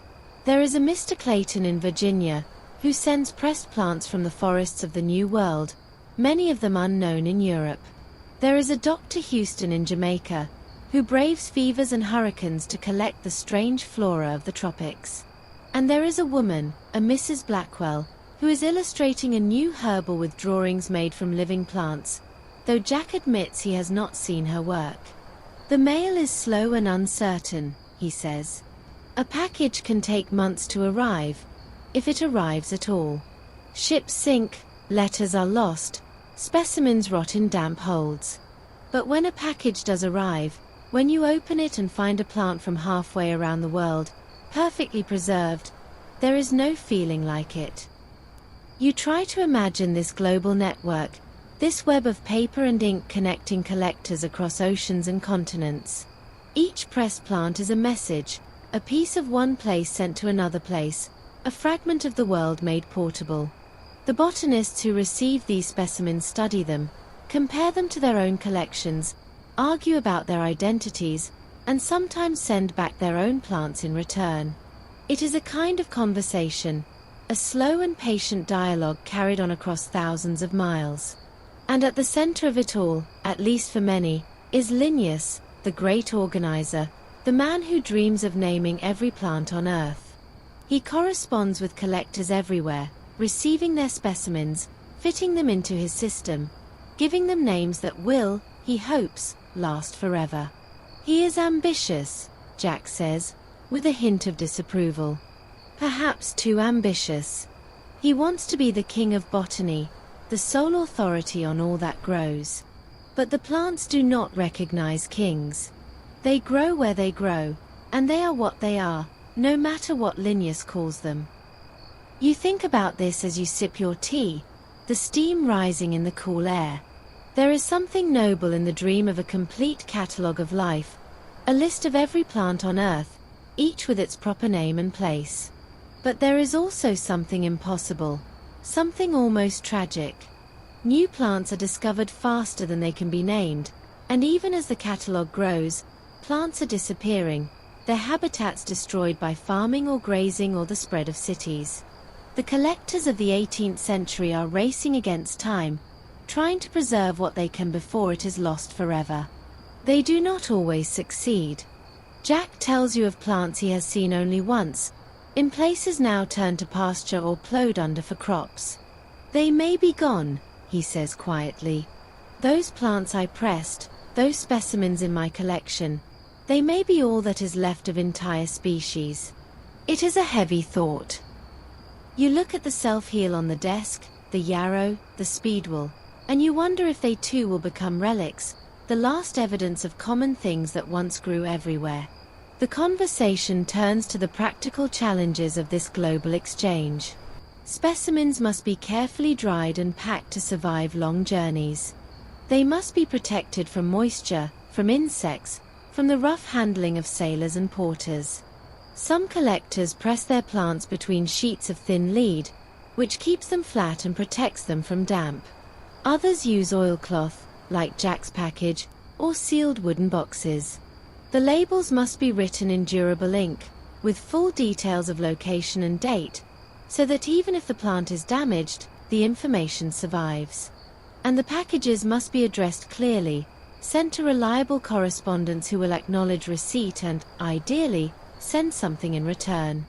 There is a Mr. Clayton in Virginia, who sends pressed plants from the forests of the New World, many of them unknown in Europe. There is a Dr. Houston in Jamaica, who braves fevers and hurricanes to collect the strange flora of the tropics. And there is a woman, a Mrs. Blackwell, who is illustrating a new herbal with drawings made from living plants, though Jack admits he has not seen her work. The mail is slow and uncertain, he says. A package can take months to arrive, if it arrives at all. Ships sink, letters are lost, specimens rot in damp holds. But when a package does arrive, when you open it and find a plant from halfway around the world, perfectly preserved, there is no feeling like it. You try to imagine this global network, this web of paper and ink connecting collectors across oceans and continents. Each pressed plant is a message, a piece of one place sent to another place, a fragment of the world made portable. The botanists who receive these specimens study them, compare them to their own collections, argue about their identities, and sometimes send back their own plants in return. It is a kind of conversation, a slow and patient dialogue carried on across thousands of miles. And at the center of it all, at least for many, is Linnaeus, the great organizer, the man who dreams of naming every plant on Earth. He corresponds with collectors everywhere, receiving their specimens, fitting them into his system, giving them names that will, he hopes, last forever. He is ambitious, Jack says, with a hint of disapproval. Perhaps too ambitious. He wants to be the king of botany, the sole authority on all that grows. But the plants do not recognize kings. They grow where they grow, and they are what they are, no matter what Linnaeus calls them. You think about this as you sip your tea, the steam rising in the cool air. There is something noble in the dream of a complete catalogue of life, a list of every plant on Earth, each with its proper name and place. But there is also something impossible, something almost tragic. New plants are discovered faster than they can be named, and even as the catalogue grows, plants are disappearing, their habitats destroyed by farming or grazing or the spread of cities. The collectors of the 18th century are racing against time, trying to preserve what they can before it is lost forever. They do not always succeed. Jack tells you of plants he has seen only once, in places now turned to pasture or plowed under for crops. They may be gone, he says quietly. Those plants I pressed, those specimens in my collection, they may be all that is left of entire species. It is a heavy thought. You look at the self-heal on the desk, the yarrow, the speedwell, and you wonder if they too will become relics, the last evidence of common things that once grew everywhere. The conversation turns to the practical challenges of this global exchange. Specimens must be carefully dried and packed to survive long journeys. They must be protected from moisture, from insects, from the rough handling of sailors and porters. Some collectors press their plants between sheets of thin lead, which keeps them flat and protects them from damp. Others use oilcloth, like Jack's package, or sealed wooden boxes. The labels must be written in durable ink, with full details of location and date, so that even if the plant is damaged, the information survives. And the packages must be addressed clearly, sent to reliable correspondents who will acknowledge receipt and, ideally, send something in return.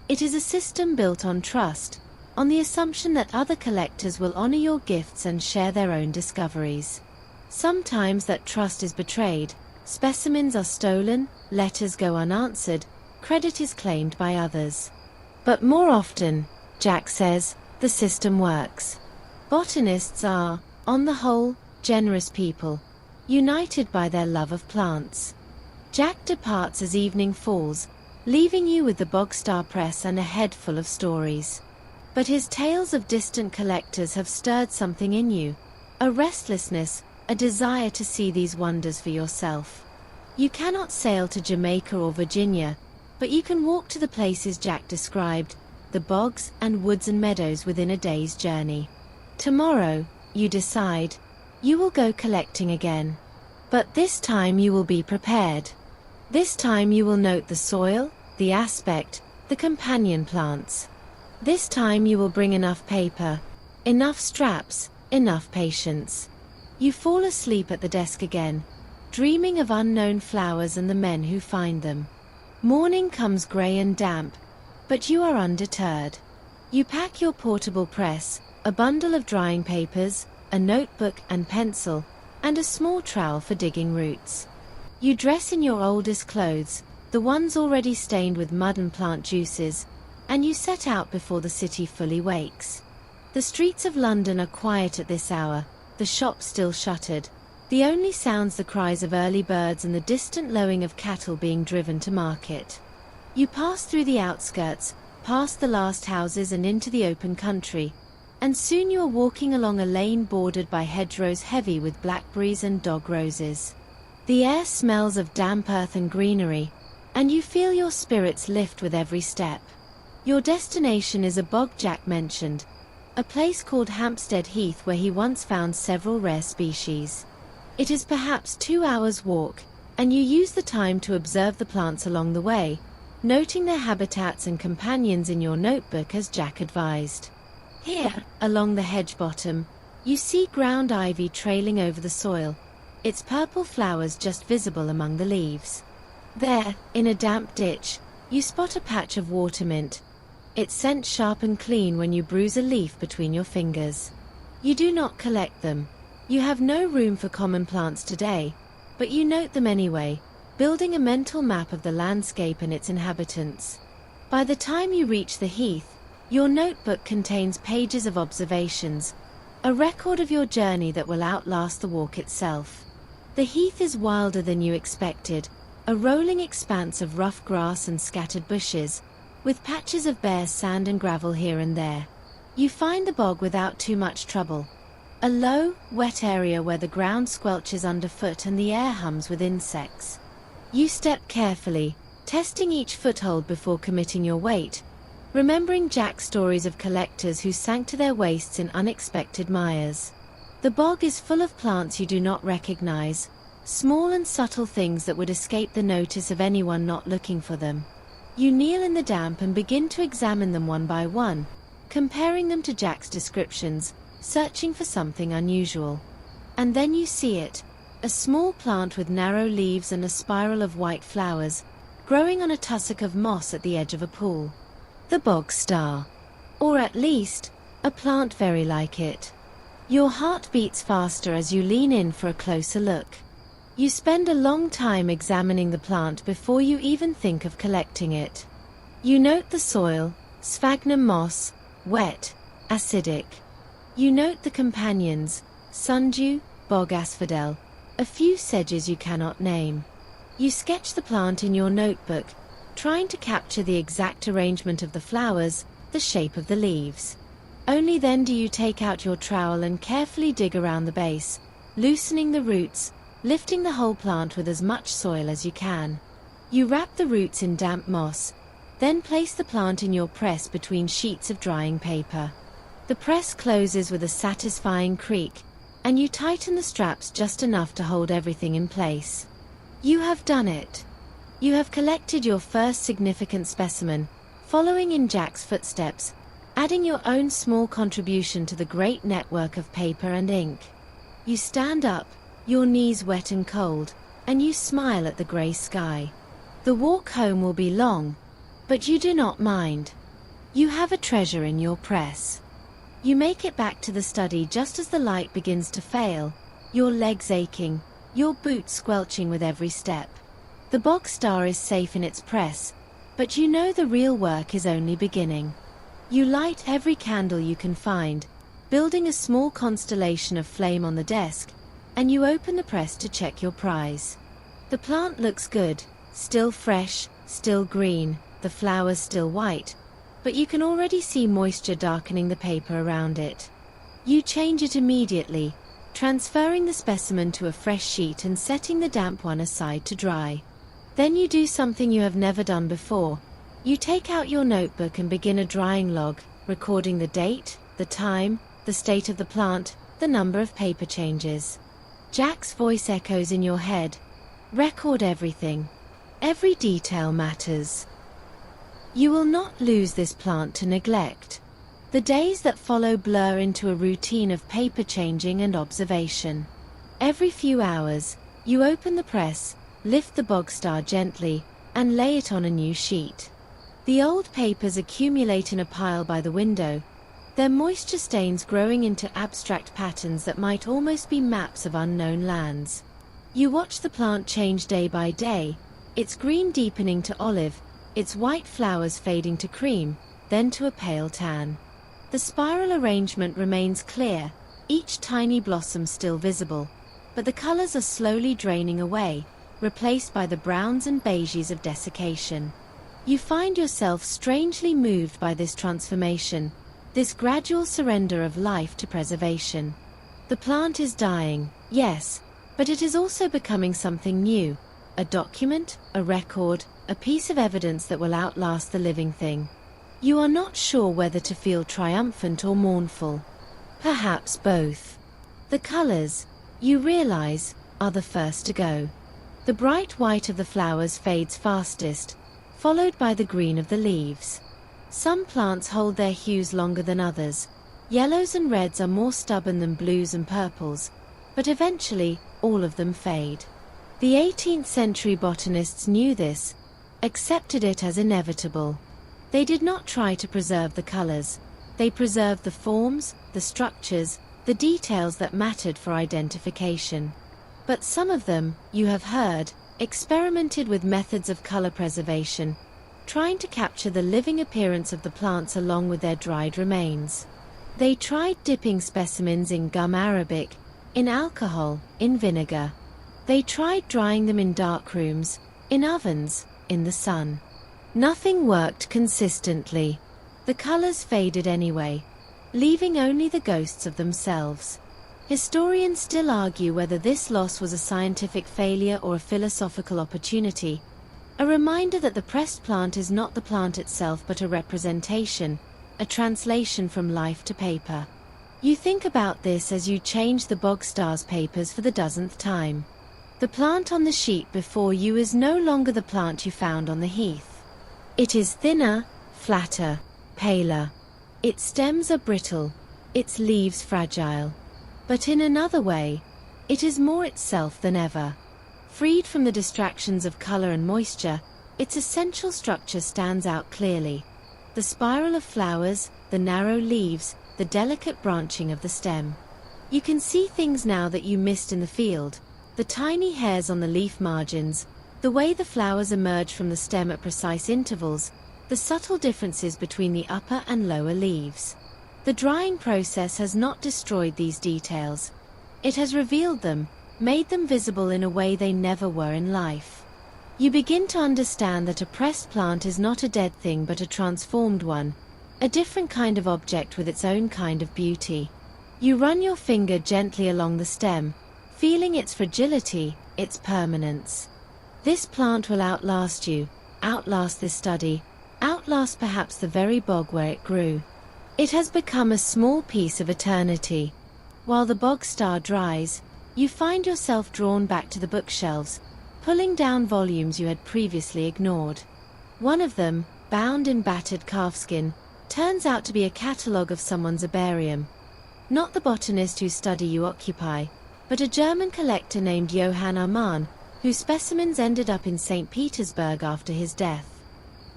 It is a system built on trust, on the assumption that other collectors will honor your gifts and share their own discoveries. Sometimes that trust is betrayed, specimens are stolen, letters go unanswered, credit is claimed by others. But more often, Jack says, the system works. Botanists are, on the whole, generous people, united by their love of plants. Jack departs as evening falls, leaving you with the Bogstar Press and a head full of stories. But his tales of distant collectors have stirred something in you, a restlessness, a desire to see these wonders for yourself. You cannot sail to Jamaica or Virginia, but you can walk to the places Jack described, the bogs and woods and meadows within a day's journey. Tomorrow, you decide, you will go collecting again. But this time you will be prepared. This time you will note the soil, the aspect, the companion plants. This time you will bring enough paper, enough straps, enough patience. You fall asleep at the desk again, dreaming of unknown flowers and the men who find them. Morning comes grey and damp, but you are undeterred. You pack your portable press, a bundle of drying papers, a notebook and pencil, and a small trowel for digging roots. You dress in your oldest clothes, the ones already stained with mud and plant juices, and you set out before the city fully wakes. The streets of London are quiet at this hour, the shops still shuttered, the only sounds the cries of early birds and the distant lowing of cattle being driven to market. You pass through the outskirts, past the last houses and into the open country, and soon you are walking along a lane bordered by hedgerows heavy with blackberries and dog roses. The air smells of damp earth and greenery, and you feel your spirits lift with every step. Your destination is a bog Jack mentioned, a place called Hampstead Heath where he once found several rare species. It is perhaps 2 hours' walk, and you use the time to observe the plants along the way, noting their habitats and companions in your notebook as Jack advised. Here, along the hedge bottom, You see ground ivy trailing over the soil, its purple flowers just visible among the leaves. There, in a damp ditch, you spot a patch of watermint, its scent sharp and clean when you bruise a leaf between your fingers. You do not collect them. You have no room for common plants today, but you note them anyway, building a mental map of the landscape and its inhabitants. By the time you reach the heath, your notebook contains pages of observations, a record of your journey that will outlast the walk itself. The heath is wilder than you expected, a rolling expanse of rough grass and scattered bushes, with patches of bare sand and gravel here and there. You find the bog without too much trouble. A low, wet area where the ground squelches underfoot and the air hums with insects. You step carefully, testing each foothold before committing your weight, remembering Jack's stories of collectors who sank to their waists in unexpected mires. The bog is full of plants you do not recognize, small and subtle things that would escape the notice of anyone not looking for them. You kneel in the damp and begin to examine them one by one, comparing them to Jack's descriptions, searching for something unusual. And then you see it, a small plant with narrow leaves and a spiral of white flowers, growing on a tussock of moss at the edge of a pool. The bog star. Or at least, a plant very like it. Your heart beats faster as you lean in for a closer look. You spend a long time examining the plant before you even think of collecting it. You note the soil, sphagnum moss, wet, acidic. You note the companions, sundew, bog asphodel, a few sedges you cannot name. You sketch the plant in your notebook, trying to capture the exact arrangement of the flowers, the shape of the leaves. Only then do you take out your trowel and carefully dig around the base, loosening the roots, lifting the whole plant with as much soil as you can. You wrap the roots in damp moss, then place the plant in your press between sheets of drying paper. The press closes with a satisfying creak, and you tighten the straps just enough to hold everything in place. You have done it. You have collected your first significant specimen, following in Jack's footsteps, adding your own small contribution to the great network of paper and ink. You stand up, your knees wet and cold, and you smile at the grey sky. The walk home will be long, but you do not mind. You have a treasure in your press. You make it back to the study just as the light begins to fail, your legs aching, your boots squelching with every step. The bog star is safe in its press, but you know the real work is only beginning. You light every candle you can find, building a small constellation of flame on the desk, and you open the press to check your prize. The plant looks good, still fresh, still green, the flowers still white, but you can already see moisture darkening the paper around it. You change it immediately, transferring the specimen to a fresh sheet and setting the damp one aside to dry. Then you do something you have never done before. You take out your notebook and begin a drying log, recording the date, the time, the state of the plant, the number of paper changes. Jack's voice echoes in your head. Record everything. Every detail matters. You will not lose this plant to neglect. The days that follow blur into a routine of paper changing and observation. Every few hours, you open the press, lift the bog star gently, and lay it on a new sheet. The old papers accumulate in a pile by the window, their moisture stains growing into abstract patterns that might almost be maps of unknown lands. You watch the plant change day by day, its green deepening to olive, its white flowers fading to cream, then to a pale tan. The spiral arrangement remains clear, each tiny blossom still visible, but the colors are slowly draining away, replaced by the browns and beiges of desiccation. You find yourself strangely moved by this transformation, this gradual surrender of life to preservation. The plant is dying, yes, but it is also becoming something new, a document, a record, a piece of evidence that will outlast the living thing. You are not sure whether to feel triumphant or mournful. Perhaps both. The colors, you realize, are the first to go. The bright white of the flowers fades fastest, followed by the green of the leaves. Some plants hold their hues longer than others, Yellows and reds are more stubborn than blues and purples, but eventually, all of them fade. The 18th century botanists knew this, accepted it as inevitable. They did not try to preserve the colors. They preserved the forms, the structures, the details that mattered for identification. But some of them, you have heard, experimented with methods of color preservation, trying to capture the living appearance of the plants along with their dried remains. They tried dipping specimens in gum arabic, in alcohol, in vinegar. They tried drying them in dark rooms, in ovens, in the sun. Nothing worked consistently. The colors faded anyway, leaving only the ghosts of themselves. Historians still argue whether this loss was a scientific failure or a philosophical opportunity, a reminder that the pressed plant is not the plant itself but a representation, a translation from life to paper. You think about this as you change the Bogstars papers for the dozenth time. The plant on the sheet before you is no longer the plant you found on the heath. It is thinner, flatter, paler. Its stems are brittle, its leaves fragile. But in another way, it is more itself than ever. Freed from the distractions of color and moisture, its essential structure stands out clearly. The spiral of flowers, the narrow leaves, the delicate branching of the stem. You can see things now that you missed in the field. The tiny hairs on the leaf margins, the way the flowers emerge from the stem at precise intervals, the subtle differences between the upper and lower leaves. The drying process has not destroyed these details. It has revealed them, made them visible in a way they never were in life. You begin to understand that a pressed plant is not a dead thing but a transformed one, a different kind of object with its own kind of beauty. You run your finger gently along the stem, feeling its fragility, its permanence. This plant will outlast you, outlast this study, outlast perhaps the very bog where it grew. It has become a small piece of eternity. While the bog star dries, you find yourself drawn back to the bookshelves, pulling down volumes you had previously ignored. One of them, bound in battered calfskin, turns out to be a catalogue of someone's herbarium. Not the botanist whose study you occupy, but a German collector named Johann Amann, whose specimens ended up in St. Petersburg after his death.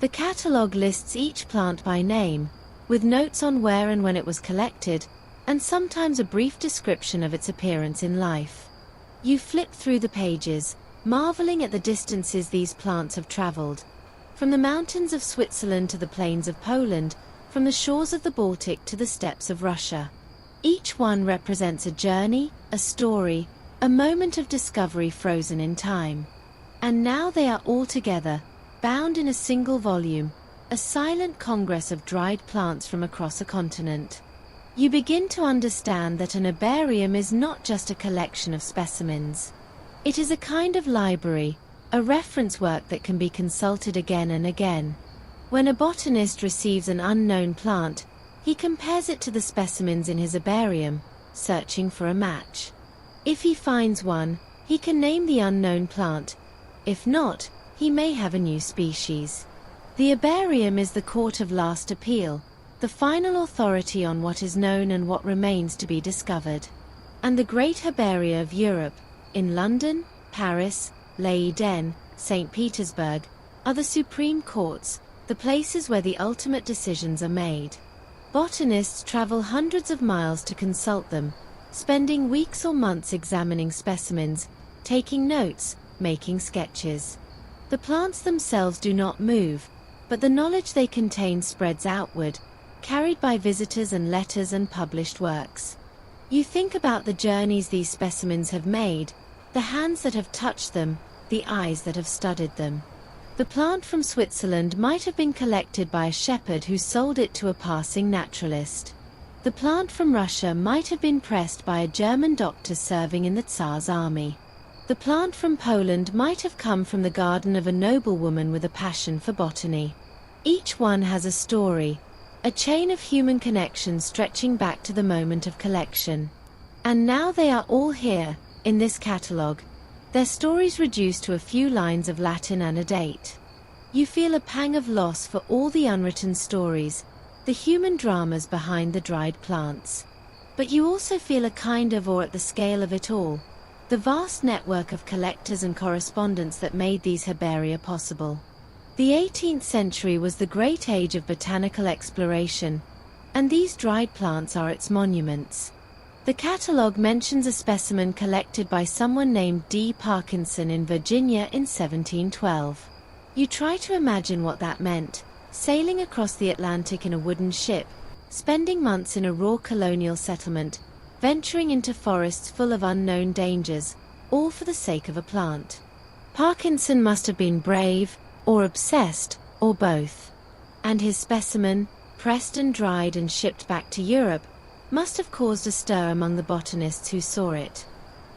The catalogue lists each plant by name, with notes on where and when it was collected, and sometimes a brief description of its appearance in life. You flip through the pages, marveling at the distances these plants have traveled. From the mountains of Switzerland to the plains of Poland, from the shores of the Baltic to the steppes of Russia. Each one represents a journey, a story, a moment of discovery frozen in time. And now they are all together, bound in a single volume, a silent congress of dried plants from across a continent. You begin to understand that an herbarium is not just a collection of specimens. It is a kind of library, a reference work that can be consulted again and again. When a botanist receives an unknown plant, he compares it to the specimens in his herbarium, searching for a match. If he finds one, he can name the unknown plant. If not, he may have a new species. The herbarium is the court of last appeal, the final authority on what is known and what remains to be discovered. And the great herbaria of Europe, in London, Paris, Leiden, St. Petersburg, are the supreme courts, the places where the ultimate decisions are made. Botanists travel hundreds of miles to consult them, spending weeks or months examining specimens, taking notes, making sketches. The plants themselves do not move, but the knowledge they contain spreads outward, carried by visitors and letters and published works. You think about the journeys these specimens have made, the hands that have touched them, the eyes that have studied them. The plant from Switzerland might have been collected by a shepherd who sold it to a passing naturalist. The plant from Russia might have been pressed by a German doctor serving in the Tsar's army. The plant from Poland might have come from the garden of a noblewoman with a passion for botany. Each one has a story, a chain of human connections stretching back to the moment of collection. And now they are all here, in this catalogue, their stories reduced to a few lines of Latin and a date. You feel a pang of loss for all the unwritten stories, the human dramas behind the dried plants. But you also feel a kind of awe at the scale of it all, the vast network of collectors and correspondents that made these herbaria possible. The 18th century was the great age of botanical exploration, and these dried plants are its monuments. The catalogue mentions a specimen collected by someone named D. Parkinson in Virginia in 1712. You try to imagine what that meant, sailing across the Atlantic in a wooden ship, spending months in a raw colonial settlement, venturing into forests full of unknown dangers, all for the sake of a plant. Parkinson must have been brave, or obsessed, or both. And his specimen, pressed and dried and shipped back to Europe, must have caused a stir among the botanists who saw it.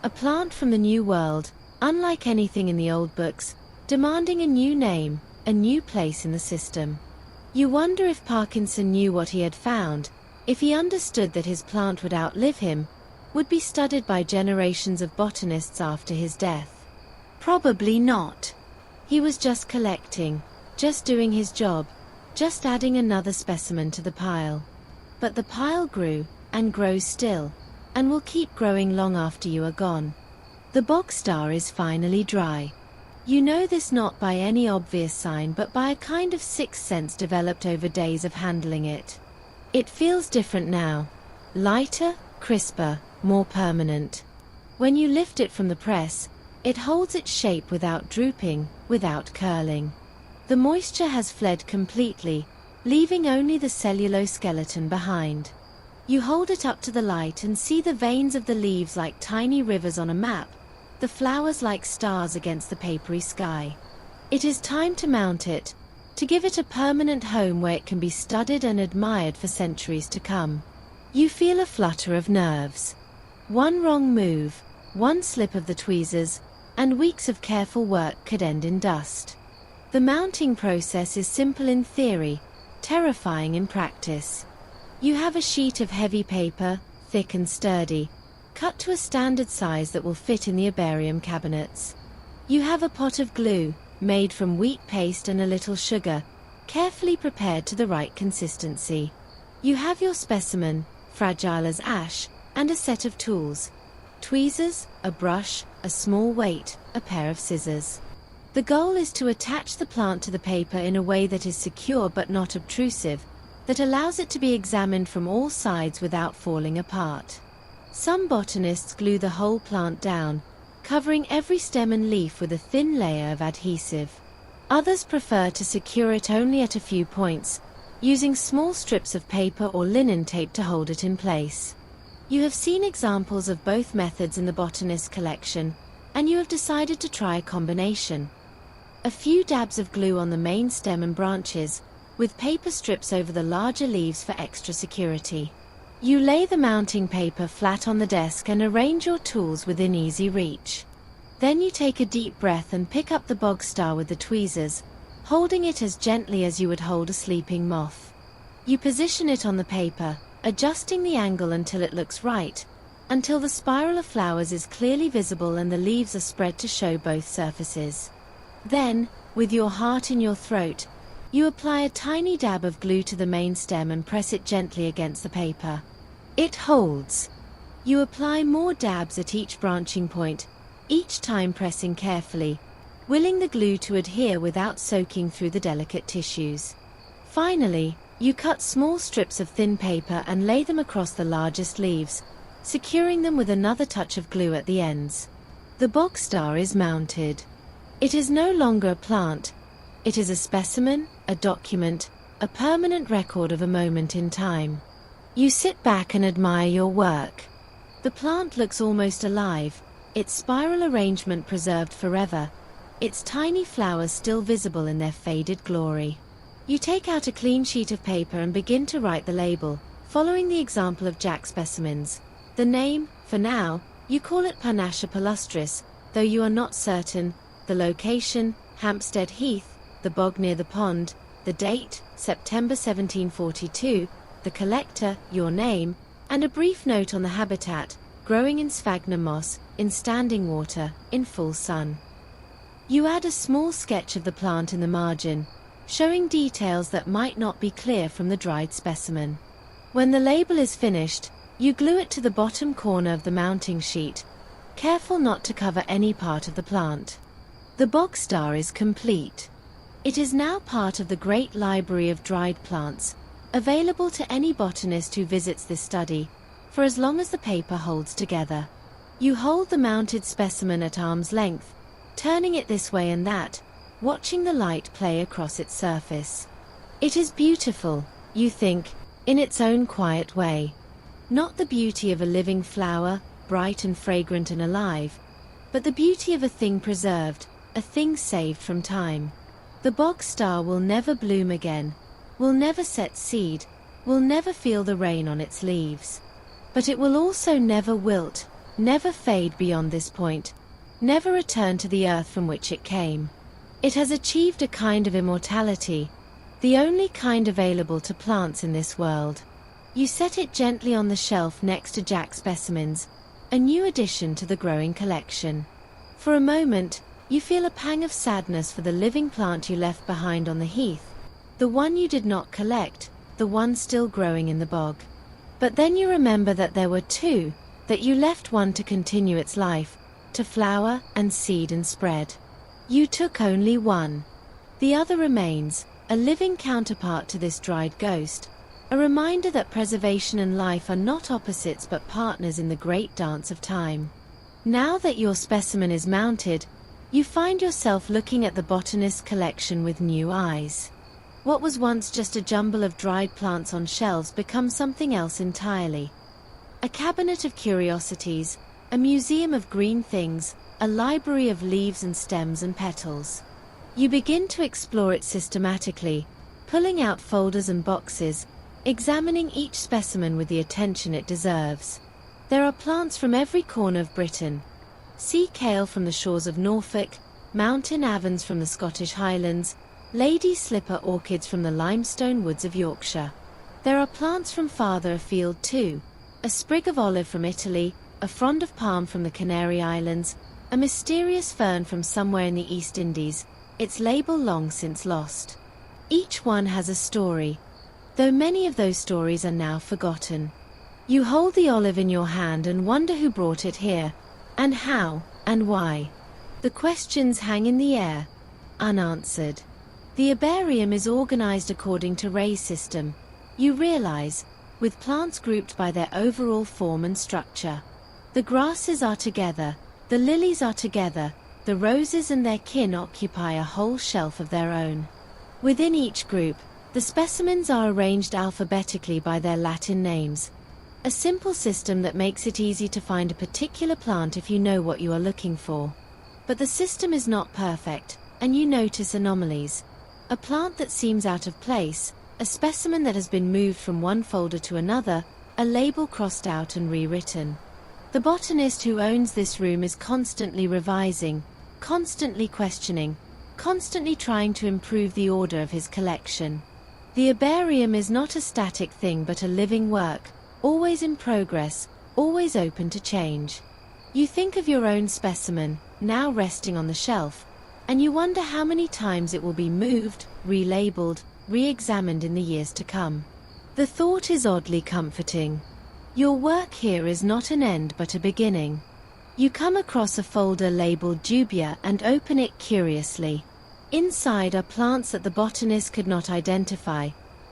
A plant from the New World, unlike anything in the old books, demanding a new name, a new place in the system. You wonder if Parkinson knew what he had found, if he understood that his plant would outlive him, would be studied by generations of botanists after his death. Probably not. He was just collecting, just doing his job, just adding another specimen to the pile. But the pile grew, and grows still, and will keep growing long after you are gone. The bog star is finally dry. You know this not by any obvious sign but by a kind of sixth sense developed over days of handling it. It feels different now. Lighter, crisper, more permanent. When you lift it from the press, it holds its shape without drooping, without curling. The moisture has fled completely, leaving only the cellulose skeleton behind. You hold it up to the light and see the veins of the leaves like tiny rivers on a map, the flowers like stars against the papery sky. It is time to mount it, to give it a permanent home where it can be studied and admired for centuries to come. You feel a flutter of nerves. One wrong move, one slip of the tweezers, and weeks of careful work could end in dust. The mounting process is simple in theory, terrifying in practice. You have a sheet of heavy paper, thick and sturdy, cut to a standard size that will fit in the herbarium cabinets. You have a pot of glue, made from wheat paste and a little sugar, carefully prepared to the right consistency. You have your specimen, fragile as ash, and a set of tools. Tweezers, a brush, a small weight, a pair of scissors. The goal is to attach the plant to the paper in a way that is secure but not obtrusive, that allows it to be examined from all sides without falling apart. Some botanists glue the whole plant down, covering every stem and leaf with a thin layer of adhesive. Others prefer to secure it only at a few points, using small strips of paper or linen tape to hold it in place. You have seen examples of both methods in the botanist's collection, and you have decided to try a combination. A few dabs of glue on the main stem and branches, with paper strips over the larger leaves for extra security. You lay the mounting paper flat on the desk and arrange your tools within easy reach. Then you take a deep breath and pick up the bog star with the tweezers, holding it as gently as you would hold a sleeping moth. You position it on the paper, adjusting the angle until it looks right, until the spiral of flowers is clearly visible and the leaves are spread to show both surfaces. Then, with your heart in your throat, you apply a tiny dab of glue to the main stem and press it gently against the paper. It holds. You apply more dabs at each branching point, each time pressing carefully, willing the glue to adhere without soaking through the delicate tissues. Finally, you cut small strips of thin paper and lay them across the largest leaves, securing them with another touch of glue at the ends. The bog star is mounted. It is no longer a plant. It is a specimen, a document, a permanent record of a moment in time. You sit back and admire your work. The plant looks almost alive, its spiral arrangement preserved forever, its tiny flowers still visible in their faded glory. You take out a clean sheet of paper and begin to write the label, following the example of Jack specimens. The name, for now, you call it Panacea palustris, though you are not certain, the location, Hampstead Heath, the bog near the pond, the date, September 1742, the collector, your name, and a brief note on the habitat, growing in sphagnum moss, in standing water, in full sun. You add a small sketch of the plant in the margin, showing details that might not be clear from the dried specimen. When the label is finished, you glue it to the bottom corner of the mounting sheet, careful not to cover any part of the plant. The bog star is complete. It is now part of the great library of dried plants, available to any botanist who visits this study, for as long as the paper holds together. You hold the mounted specimen at arm's length, turning it this way and that, watching the light play across its surface. It is beautiful, you think, in its own quiet way. Not the beauty of a living flower, bright and fragrant and alive, but the beauty of a thing preserved, a thing saved from time. The bog star will never bloom again, will never set seed, will never feel the rain on its leaves. But it will also never wilt, never fade beyond this point, never return to the earth from which it came. It has achieved a kind of immortality, the only kind available to plants in this world. You set it gently on the shelf next to Jack's specimens, a new addition to the growing collection. For a moment, you feel a pang of sadness for the living plant you left behind on the heath, the one you did not collect, the one still growing in the bog. But then you remember that there were two, that you left one to continue its life, to flower and seed and spread. You took only one. The other remains, a living counterpart to this dried ghost, a reminder that preservation and life are not opposites but partners in the great dance of time. Now that your specimen is mounted, you find yourself looking at the botanist's collection with new eyes. What was once just a jumble of dried plants on shelves becomes something else entirely. A cabinet of curiosities, a museum of green things, a library of leaves and stems and petals. You begin to explore it systematically, pulling out folders and boxes, examining each specimen with the attention it deserves. There are plants from every corner of Britain. Sea kale from the shores of Norfolk, mountain avens from the Scottish Highlands, lady slipper orchids from the limestone woods of Yorkshire. There are plants from farther afield too, a sprig of olive from Italy, a frond of palm from the Canary Islands, a mysterious fern from somewhere in the East Indies, its label long since lost. Each one has a story, though many of those stories are now forgotten. You hold the olive in your hand and wonder who brought it here, and how, and why. The questions hang in the air, unanswered. The herbarium is organized according to Ray's system, you realize, with plants grouped by their overall form and structure. The grasses are together, the lilies are together, the roses and their kin occupy a whole shelf of their own. Within each group, the specimens are arranged alphabetically by their Latin names. A simple system that makes it easy to find a particular plant if you know what you are looking for. But the system is not perfect, and you notice anomalies. A plant that seems out of place, a specimen that has been moved from one folder to another, a label crossed out and rewritten. The botanist who owns this room is constantly revising, constantly questioning, constantly trying to improve the order of his collection. The herbarium is not a static thing but a living work, always in progress, always open to change. You think of your own specimen, now resting on the shelf, and you wonder how many times it will be moved, relabeled, re-examined in the years to come. The thought is oddly comforting. Your work here is not an end but a beginning. You come across a folder labeled dubia and open it curiously. Inside are plants that the botanist could not identify,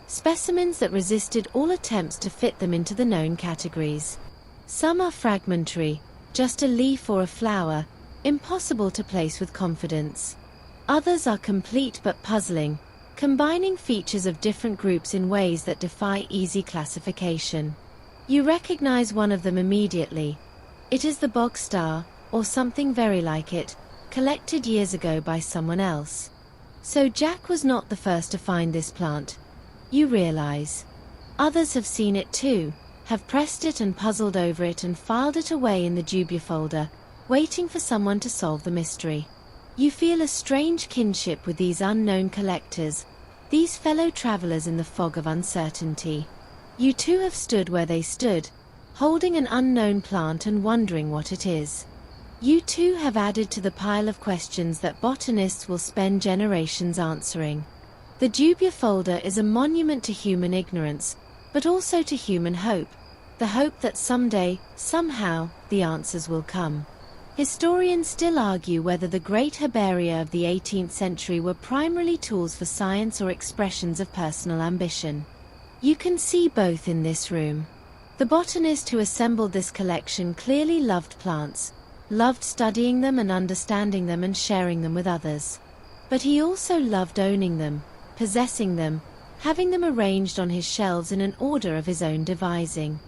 specimens that resisted all attempts to fit them into the known categories. Some are fragmentary, just a leaf or a flower, impossible to place with confidence. Others are complete but puzzling, combining features of different groups in ways that defy easy classification. You recognize one of them immediately. It is the bog star, or something very like it, collected years ago by someone else. So Jack was not the first to find this plant. You realize. Others have seen it too, have pressed it and puzzled over it and filed it away in the dubia folder, waiting for someone to solve the mystery. You feel a strange kinship with these unknown collectors, these fellow travelers in the fog of uncertainty. You too have stood where they stood, holding an unknown plant and wondering what it is. You too have added to the pile of questions that botanists will spend generations answering. The dubia folder is a monument to human ignorance, but also to human hope, the hope that someday, somehow, the answers will come. Historians still argue whether the great herbaria of the 18th century were primarily tools for science or expressions of personal ambition. You can see both in this room. The botanist who assembled this collection clearly loved plants, loved studying them and understanding them and sharing them with others. But he also loved owning them, possessing them, having them arranged on his shelves in an order of his own devising.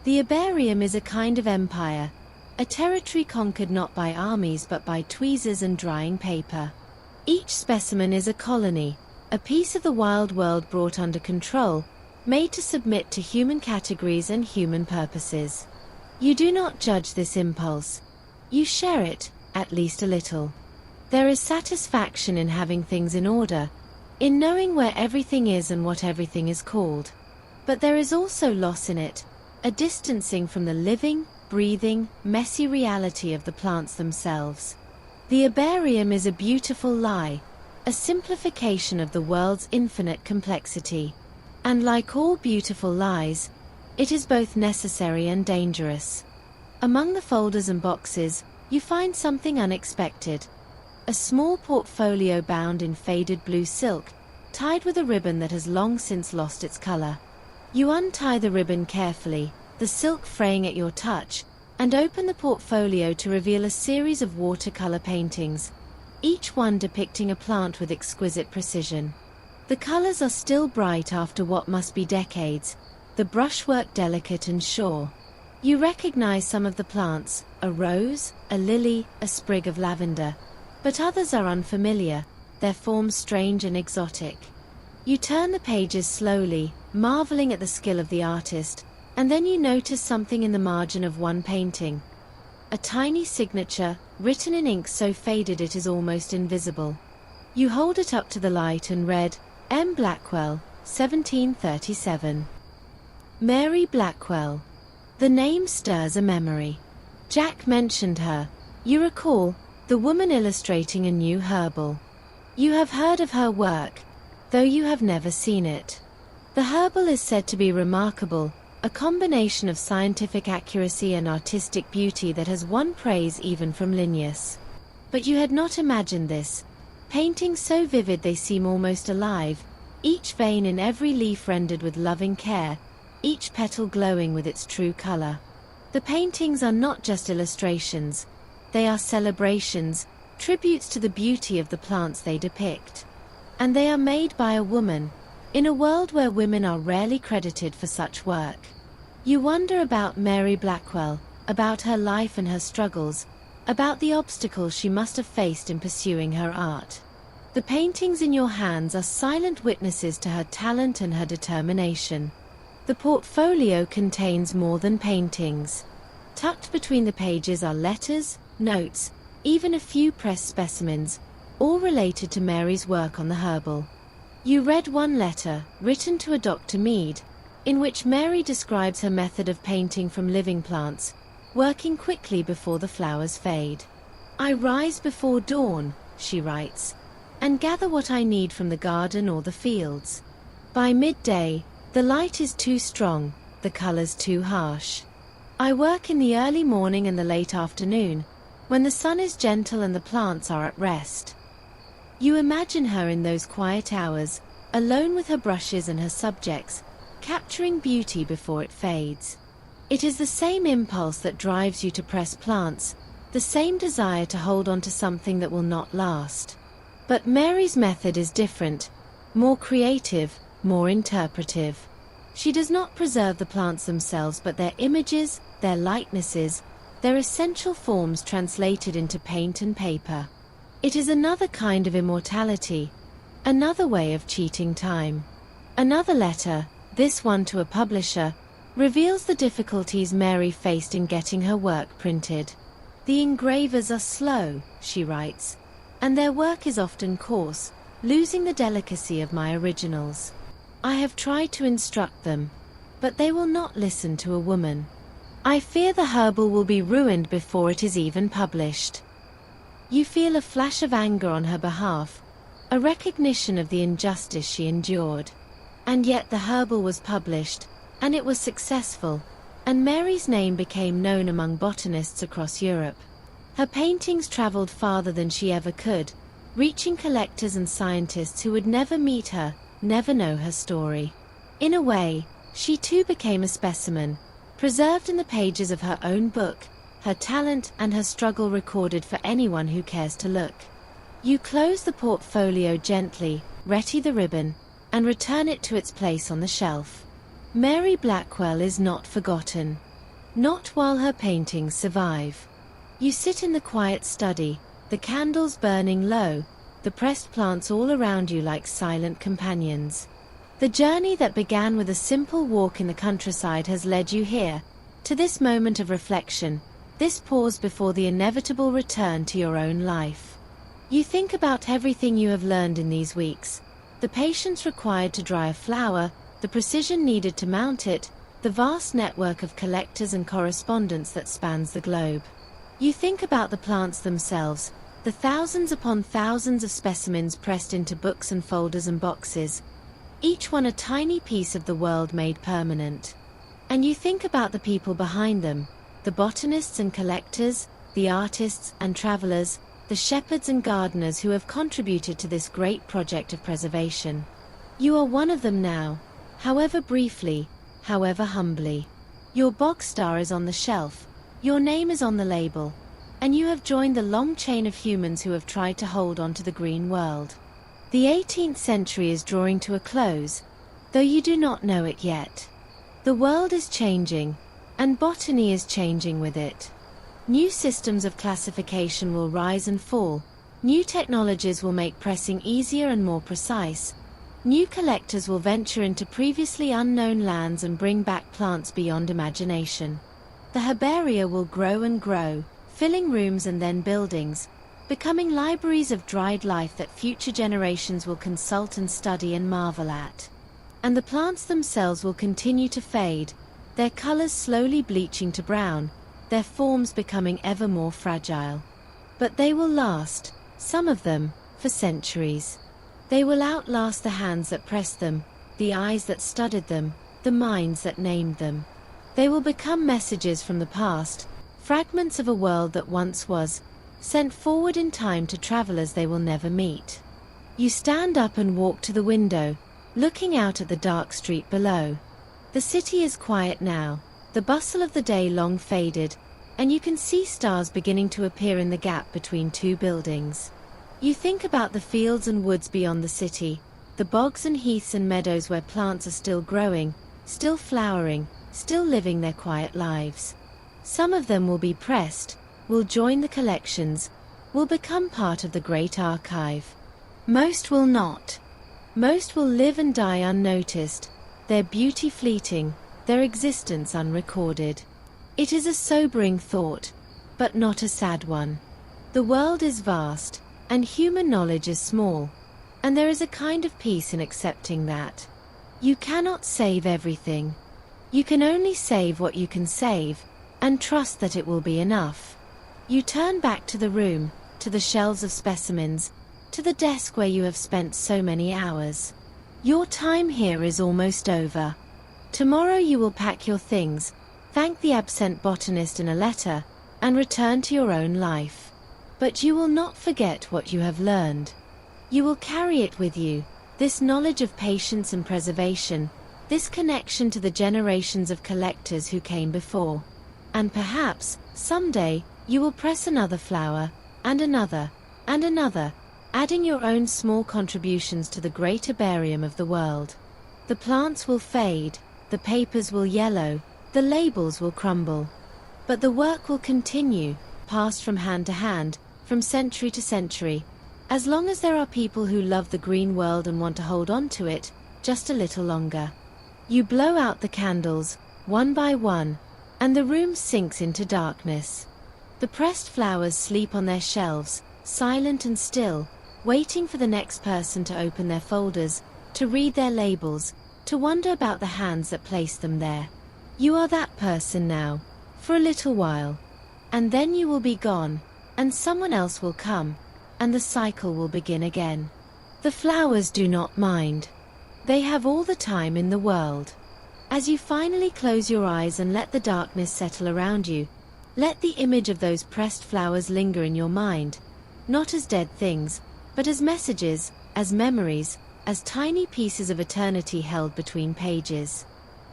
The herbarium is a kind of empire, a territory conquered not by armies but by tweezers and drying paper. Each specimen is a colony, a piece of the wild world brought under control, made to submit to human categories and human purposes. You do not judge this impulse. You share it, at least a little. There is satisfaction in having things in order, in knowing where everything is and what everything is called. But there is also loss in it, a distancing from the living, breathing, messy reality of the plants themselves. The herbarium is a beautiful lie, a simplification of the world's infinite complexity. And like all beautiful lies, it is both necessary and dangerous. Among the folders and boxes, you find something unexpected. A small portfolio bound in faded blue silk, tied with a ribbon that has long since lost its color. You untie the ribbon carefully, the silk fraying at your touch, and open the portfolio to reveal a series of watercolor paintings, each one depicting a plant with exquisite precision. The colors are still bright after what must be decades, the brushwork delicate and sure. You recognize some of the plants, a rose, a lily, a sprig of lavender. But others are unfamiliar, their forms strange and exotic. You turn the pages slowly, marveling at the skill of the artist, and then you notice something in the margin of one painting. A tiny signature, written in ink so faded it is almost invisible. You hold it up to the light and read, M. Blackwell, 1737. Mary Blackwell. The name stirs a memory. Jack mentioned her. You recall, the woman illustrating a new herbal. You have heard of her work, though you have never seen it. The herbal is said to be remarkable, a combination of scientific accuracy and artistic beauty that has won praise even from Linnaeus. But you had not imagined this. Paintings so vivid they seem almost alive, each vein in every leaf rendered with loving care, each petal glowing with its true color. The paintings are not just illustrations, they are celebrations, tributes to the beauty of the plants they depict. And they are made by a woman, in a world where women are rarely credited for such work. You wonder about Mary Blackwell, about her life and her struggles, about the obstacles she must have faced in pursuing her art. The paintings in your hands are silent witnesses to her talent and her determination. The portfolio contains more than paintings. Tucked between the pages are letters, notes, even a few pressed specimens, all related to Mary's work on the herbal. You read one letter, written to a Dr. Mead, in which Mary describes her method of painting from living plants, working quickly before the flowers fade. I rise before dawn, she writes, and gather what I need from the garden or the fields. By midday, the light is too strong, the colors too harsh. I work in the early morning and the late afternoon, when the sun is gentle and the plants are at rest. You imagine her in those quiet hours, alone with her brushes and her subjects, capturing beauty before it fades. It is the same impulse that drives you to press plants, the same desire to hold on to something that will not last. But Mary's method is different, more creative, more interpretive. She does not preserve the plants themselves but their images, their likenesses, their essential forms translated into paint and paper. It is another kind of immortality, another way of cheating time. Another letter, this one to a publisher, reveals the difficulties Mary faced in getting her work printed. The engravers are slow, she writes, and their work is often coarse, losing the delicacy of my originals. I have tried to instruct them, but they will not listen to a woman. I fear the herbal will be ruined before it is even published. You feel a flash of anger on her behalf, a recognition of the injustice she endured. And yet the herbal was published, and it was successful, and Mary's name became known among botanists across Europe. Her paintings traveled farther than she ever could, reaching collectors and scientists who would never meet her, never know her story. In a way, she too became a specimen, preserved in the pages of her own book, her talent and her struggle recorded for anyone who cares to look. You close the portfolio gently, retie the ribbon, and return it to its place on the shelf. Mary Blackwell is not forgotten. Not while her paintings survive. You sit in the quiet study, the candles burning low, the pressed plants all around you like silent companions. The journey that began with a simple walk in the countryside has led you here, to this moment of reflection, this pause before the inevitable return to your own life. You think about everything you have learned in these weeks, the patience required to dry a flower, the precision needed to mount it, the vast network of collectors and correspondents that spans the globe. You think about the plants themselves, the thousands upon thousands of specimens pressed into books and folders and boxes, each one a tiny piece of the world made permanent. And you think about the people behind them, the botanists and collectors, the artists and travelers, the shepherds and gardeners who have contributed to this great project of preservation. You are one of them now, however briefly, however humbly. Your box star is on the shelf, your name is on the label, and you have joined the long chain of humans who have tried to hold on to the green world. The 18th century is drawing to a close, though you do not know it yet. The world is changing, and botany is changing with it. New systems of classification will rise and fall, new technologies will make pressing easier and more precise, new collectors will venture into previously unknown lands and bring back plants beyond imagination. The herbaria will grow and grow, filling rooms and then buildings, becoming libraries of dried life that future generations will consult and study and marvel at. And the plants themselves will continue to fade, their colors slowly bleaching to brown, their forms becoming ever more fragile. But they will last, some of them, for centuries. They will outlast the hands that pressed them, the eyes that studied them, the minds that named them. They will become messages from the past, fragments of a world that once was, sent forward in time to travelers they will never meet. You stand up and walk to the window, looking out at the dark street below. The city is quiet now, the bustle of the day long faded, and you can see stars beginning to appear in the gap between two buildings. You think about the fields and woods beyond the city, the bogs and heaths and meadows where plants are still growing, still flowering, still living their quiet lives. Some of them will be pressed, will join the collections, will become part of the great archive. Most will not. Most will live and die unnoticed, their beauty fleeting, their existence unrecorded. It is a sobering thought, but not a sad one. The world is vast, and human knowledge is small, and there is a kind of peace in accepting that. You cannot save everything. You can only save what you can save, and trust that it will be enough. You turn back to the room, to the shelves of specimens, to the desk where you have spent so many hours. Your time here is almost over. Tomorrow you will pack your things, thank the absent botanist in a letter, and return to your own life. But you will not forget what you have learned. You will carry it with you, this knowledge of patience and preservation, this connection to the generations of collectors who came before. And perhaps, someday, you will press another flower, and another, and another, adding your own small contributions to the great herbarium of the world. The plants will fade, the papers will yellow, the labels will crumble. But the work will continue, passed from hand to hand, from century to century, as long as there are people who love the green world and want to hold on to it, just a little longer. You blow out the candles, one by one, and the room sinks into darkness. The pressed flowers sleep on their shelves, silent and still, waiting for the next person to open their folders, to read their labels, to wonder about the hands that placed them there. You are that person now, for a little while. And then you will be gone, and someone else will come, and the cycle will begin again. The flowers do not mind. They have all the time in the world. As you finally close your eyes and let the darkness settle around you, let the image of those pressed flowers linger in your mind, not as dead things, but as messages, as memories, as tiny pieces of eternity held between pages.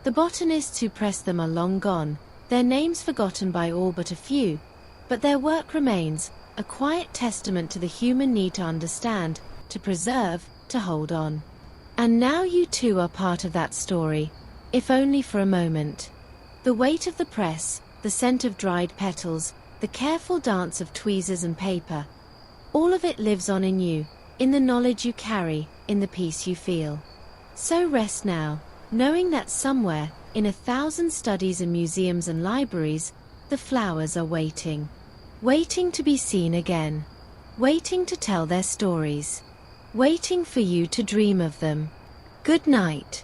The botanists who pressed them are long gone, their names forgotten by all but a few, but their work remains, a quiet testament to the human need to understand, to preserve, to hold on. And now you too are part of that story, if only for a moment. The weight of the press, the scent of dried petals, the careful dance of tweezers and paper, all of it lives on in you, in the knowledge you carry, in the peace you feel. So rest now, knowing that somewhere, in 1,000 studies and museums and libraries, the flowers are waiting. Waiting to be seen again. Waiting to tell their stories. Waiting for you to dream of them. Good night.